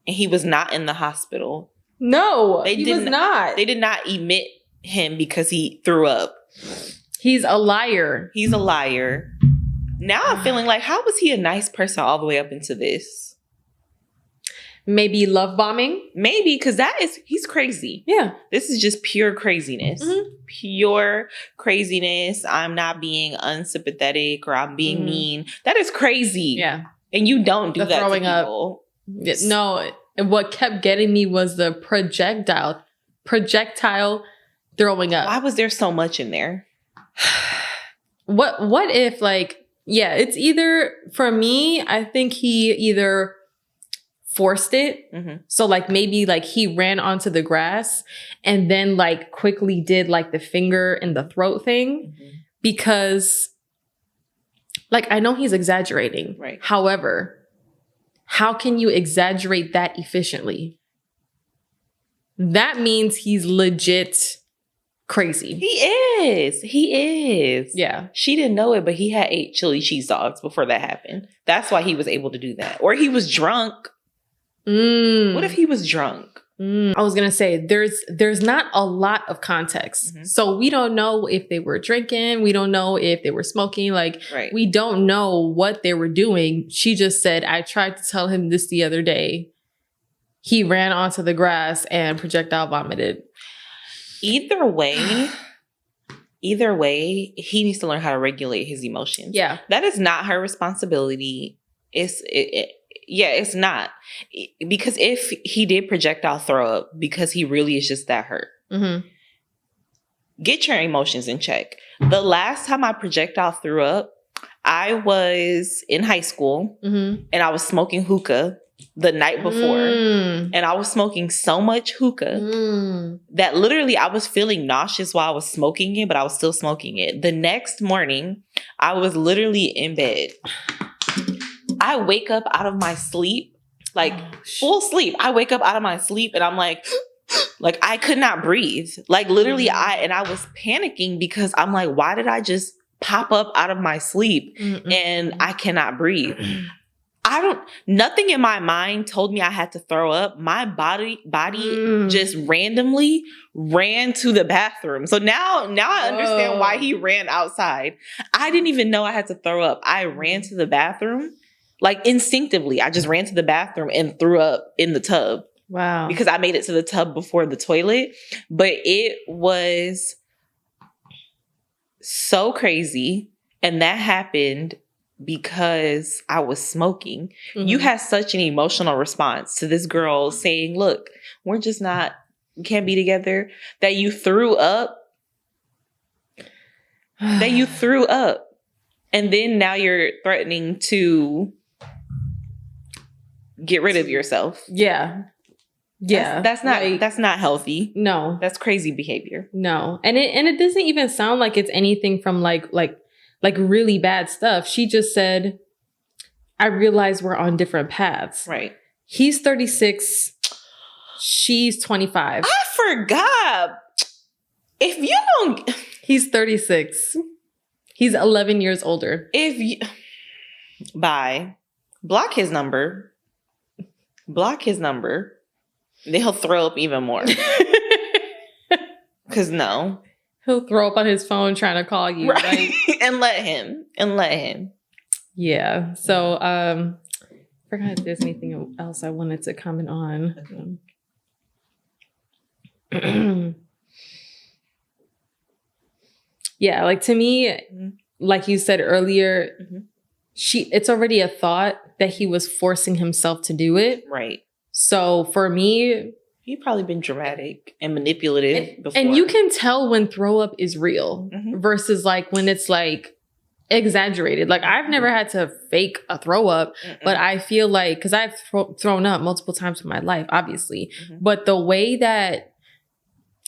Speaker 2: he was not in the hospital.
Speaker 1: No, he was not.
Speaker 2: They did not emit him because he threw up.
Speaker 1: He's a liar.
Speaker 2: He's a liar. Now I'm feeling like, how was he a nice person all the way up into this?
Speaker 1: Maybe love bombing?
Speaker 2: Maybe, because he's crazy.
Speaker 1: Yeah.
Speaker 2: This is just pure craziness. Mm-hmm. Pure craziness. I'm not being unsympathetic or I'm being mean. That is crazy.
Speaker 1: Yeah.
Speaker 2: And you don't do that
Speaker 1: throwing
Speaker 2: to people.
Speaker 1: Up. No, what kept getting me was the projectile throwing up.
Speaker 2: Why was there so much in there?
Speaker 1: What if, like, yeah, it's either, for me, I think he either forced it. Mm-hmm. So like maybe like he ran onto the grass and then like quickly did like the finger in the throat thing, because like I know he's exaggerating.
Speaker 2: Right.
Speaker 1: However, how can you exaggerate that efficiently? That means he's legit crazy.
Speaker 2: He is.
Speaker 1: Yeah.
Speaker 2: She didn't know it, but he had 8 chili cheese dogs before that happened. That's why he was able to do that. Or he was drunk. What if he was drunk?
Speaker 1: I was going to say, there's not a lot of context. Mm-hmm. So we don't know if they were drinking. We don't know if they were smoking. Like, right. We don't know what they were doing. She just said, I tried to tell him this the other day. He ran onto the grass and projectile vomited.
Speaker 2: Either way, he needs to learn how to regulate his emotions. Yeah. That is not her responsibility. It's not. Because if he did projectile throw up because he really is just that hurt, get your emotions in check. The last time I projectile threw up, I was in high school and I was smoking hookah the night before. And I was smoking so much hookah that literally I was feeling nauseous while I was smoking it, but I was still smoking it. The next morning, I was literally in bed. I wake up out of my sleep, like full sleep. I wake up out of my sleep and I'm like I could not breathe. Like literally I was panicking because I'm like, why did I just pop up out of my sleep and I cannot breathe? Nothing in my mind told me I had to throw up. My body just randomly ran to the bathroom. So now I understand why he ran outside. I didn't even know I had to throw up. I ran to the bathroom. Like instinctively, I just ran to the bathroom and threw up in the tub.
Speaker 1: Wow.
Speaker 2: Because I made it to the tub before the toilet. But it was so crazy. And that happened because I was smoking. You had such an emotional response to this girl saying, look, we can't be together, that you threw up. And then now you're threatening to get rid of yourself.
Speaker 1: Yeah. Yeah.
Speaker 2: That's not healthy.
Speaker 1: No.
Speaker 2: That's crazy behavior.
Speaker 1: No. And it doesn't even sound like it's anything from like really bad stuff. She just said, I realize we're on different paths.
Speaker 2: Right.
Speaker 1: He's 36. She's 25.
Speaker 2: I forgot. If you don't...
Speaker 1: He's 36. He's 11 years older.
Speaker 2: If you... Bye. Block his number. Block his number. Then he'll throw up even more. Because no.
Speaker 1: He'll throw up on his phone trying to call you.
Speaker 2: Right. And let him.
Speaker 1: Yeah. So, I forgot if there's anything else I wanted to comment on. Yeah, like to me, like you said earlier, it's already a thought that he was forcing himself to do it.
Speaker 2: Right.
Speaker 1: So for me,
Speaker 2: he'd probably been dramatic and manipulative before.
Speaker 1: And you can tell when throw up is real versus like when it's like exaggerated. Like I've never had to fake a throw up, but I feel like, because I've thrown up multiple times in my life, obviously, but the way that,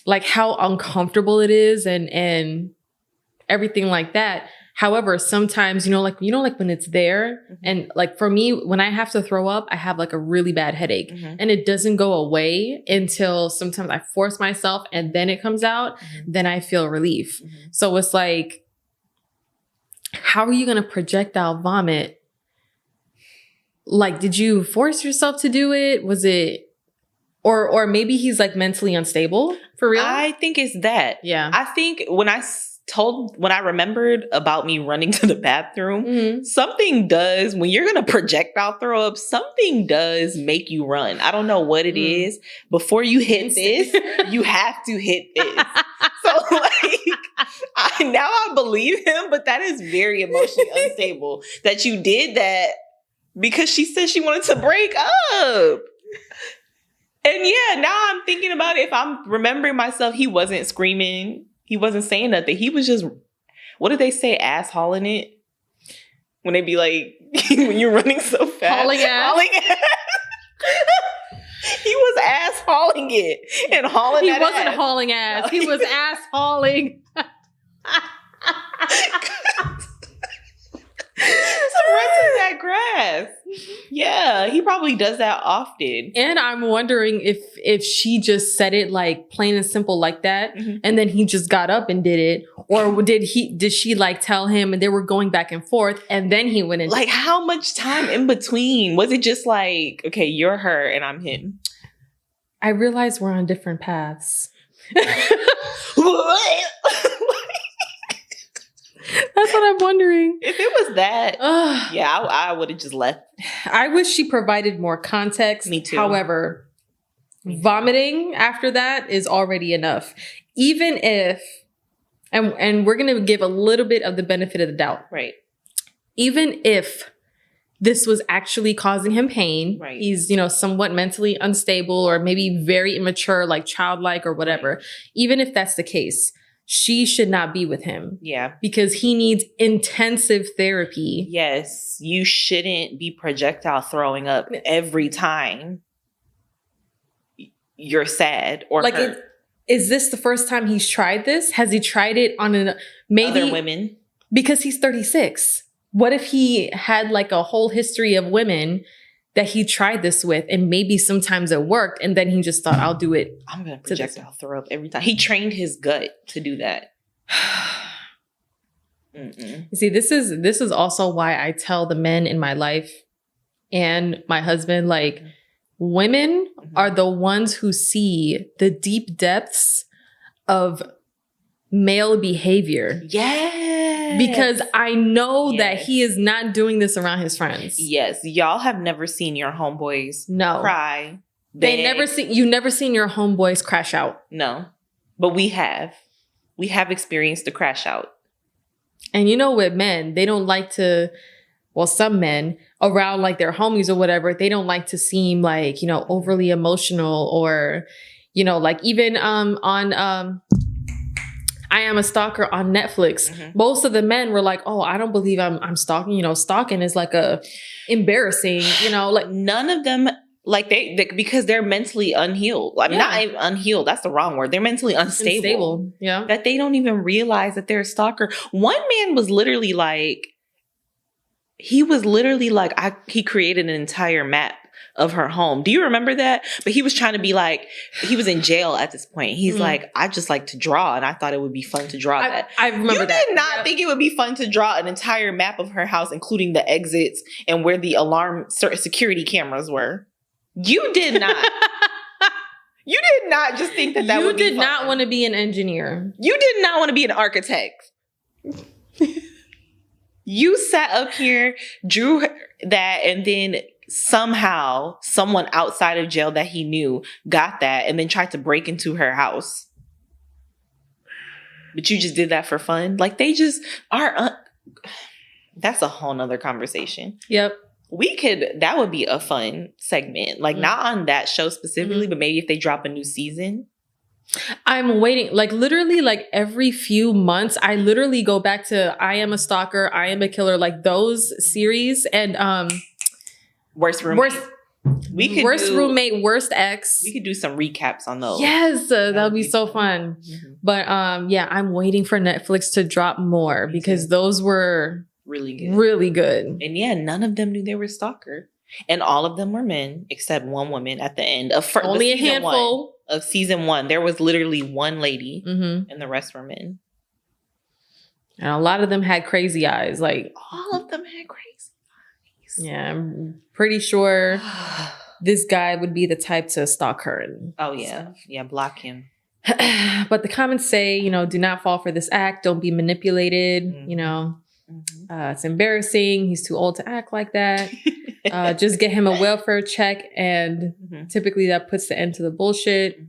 Speaker 1: like how uncomfortable it is and everything like that. However, sometimes, like when it's there and like for me, when I have to throw up, I have like a really bad headache and it doesn't go away until sometimes I force myself and then it comes out. Then I feel relief. So it's like, how are you going to projectile vomit? Like, did you force yourself to do it? Was it, or maybe he's like mentally unstable for real?
Speaker 2: I think it's that.
Speaker 1: Yeah.
Speaker 2: I think when I remembered about me running to the bathroom, something does, when you're going to projectile throw up, something does make you run. I don't know what it is. Before you hit this, you have to hit this. So like, now I believe him, but that is very emotionally unstable that you did that because she said she wanted to break up. And yeah, now I'm thinking about it. If I'm remembering myself, he wasn't screaming. He wasn't saying nothing. He was just, what did they say, asshauling it? When they be like, when you're running so fast.
Speaker 1: Hauling ass.
Speaker 2: He was ass-hauling it and hauling
Speaker 1: He
Speaker 2: that
Speaker 1: wasn't
Speaker 2: ass.
Speaker 1: hauling ass. He was ass-hauling.
Speaker 2: Some rest in that grass. Yeah, he probably does that often.
Speaker 1: And I'm wondering if she just said it like plain and simple like that, and then he just got up and did it, or did she like tell him and they were going back and forth, and then he went in.
Speaker 2: Like how much time in between? Was it just like, okay, you're her and I'm him?
Speaker 1: I realize we're on different paths. That's what I'm wondering.
Speaker 2: If it was that, yeah, I would have just left.
Speaker 1: I wish she provided more context.
Speaker 2: Me too.
Speaker 1: However, vomiting after that is already enough. Even if, and we're going to give a little bit of the benefit of the doubt.
Speaker 2: Right.
Speaker 1: Even if this was actually causing him pain,
Speaker 2: right.
Speaker 1: He's, somewhat mentally unstable or maybe very immature, like childlike or whatever. Right. Even if that's the case, she should not be with him.
Speaker 2: Yeah.
Speaker 1: Because he needs intensive therapy.
Speaker 2: Yes. You shouldn't be projectile throwing up every time you're sad or
Speaker 1: like
Speaker 2: hurt.
Speaker 1: Is this the first time he's tried this? Has he tried it on maybe
Speaker 2: other women?
Speaker 1: Because he's 36. What if he had like a whole history of women that he tried this with, and maybe sometimes it worked, and then he just thought, I'll do it.
Speaker 2: I'm going to projectile throw up every time. He trained his gut to do that.
Speaker 1: You see, this is also why I tell the men in my life and my husband, like, women are the ones who see the deep depths of male behavior.
Speaker 2: Yes.
Speaker 1: Because I know that he is not doing this around his friends.
Speaker 2: Yes. Y'all have never seen your homeboys cry.
Speaker 1: You never seen your homeboys crash out.
Speaker 2: No. But we have. We have experienced the crash out.
Speaker 1: And with men, they don't like to, well, some men around like their homies or whatever, they don't like to seem like, overly emotional or, like even on I Am a Stalker on Netflix. Most of the men were like, "Oh, I don't believe I'm stalking." You know, stalking is like a embarrassing. You know, like
Speaker 2: none of them. Like they because they're mentally unhealed. I mean, not even unhealed. That's the wrong word. They're mentally unstable.
Speaker 1: Yeah.
Speaker 2: That they don't even realize that they're a stalker. One man was literally like, he created an entire map of her home. Do you remember that? But he was trying to be like, he was in jail at this point. He's like, I just like to draw, and I thought it would be fun to draw that.
Speaker 1: I remember that.
Speaker 2: You did not think it would be fun to draw an entire map of her house, including the exits and where the alarm security cameras were. You did not. You did not just think that would be fun.
Speaker 1: You did not want to be an engineer.
Speaker 2: You did not want to be an architect. You sat up here, drew that, and then somehow someone outside of jail that he knew got that and then tried to break into her house. But you just did that for fun? Like, they just are... That's a whole nother conversation.
Speaker 1: Yep.
Speaker 2: That would be a fun segment. Like, not on that show specifically, but maybe if they drop a new season.
Speaker 1: I'm waiting, like literally like every few months, I literally go back to I Am a Stalker, I Am a Killer, like those series, and
Speaker 2: Worst Roommate. Worst
Speaker 1: Roommate, Worst Ex.
Speaker 2: We could do some recaps on those.
Speaker 1: Yes, that would be so fun. But yeah, I'm waiting for Netflix to drop more because those were really good.
Speaker 2: And yeah, none of them knew they were a stalker. And all of them were men, except one woman at the end of
Speaker 1: only a handful
Speaker 2: of season 1. There was literally one lady, and the rest were men.
Speaker 1: And a lot of them had crazy eyes. Like
Speaker 2: all of them had crazy eyes.
Speaker 1: Yeah, I'm pretty sure this guy would be the type to stalk her.
Speaker 2: Oh yeah, block him.
Speaker 1: But the comments say, you know, do not fall for this act. Don't be manipulated. You know, it's embarrassing. He's too old to act like that. Just get him a welfare check, and typically that puts the end to the bullshit.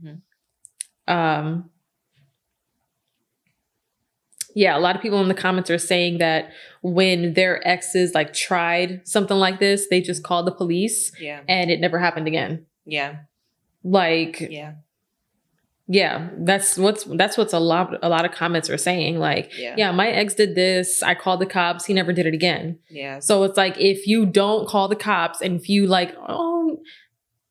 Speaker 1: Yeah, a lot of people in the comments are saying that when their exes like tried something like this, they just called the police, and it never happened again. That's what a lot of comments are saying. Like, my ex did this. I called the cops. He never did it again. So it's like, if you don't call the cops and if you like,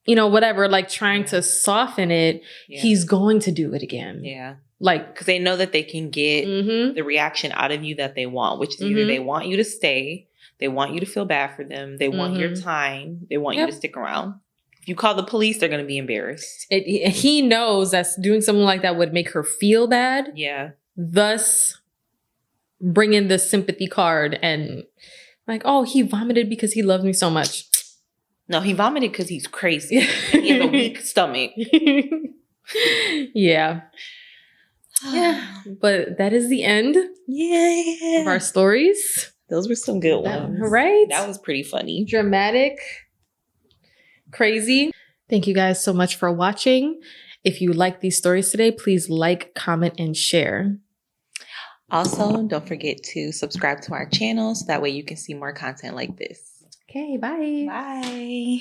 Speaker 1: you know, whatever, like trying to soften it, he's going to do it again. Like,
Speaker 2: because they know that they can get the reaction out of you that they want, which is either they want you to stay, they want you to feel bad for them, they want your time, they want you to stick around. If you call the police, they're going to be embarrassed.
Speaker 1: He knows that doing something like that would make her feel bad. Thus, bring in the sympathy card and like, oh, he vomited because he loves me so much.
Speaker 2: No, he vomited because he's crazy. And he has a weak stomach.
Speaker 1: Yeah, but that is the end of our stories.
Speaker 2: Those were some good ones.
Speaker 1: Right?
Speaker 2: That was pretty funny.
Speaker 1: Dramatic. Crazy. Thank you guys so much for watching. If you like these stories today, please like, comment, and share.
Speaker 2: Also, don't forget to subscribe to our channel so that way you can see more content like this.
Speaker 1: Okay, bye.
Speaker 2: Bye.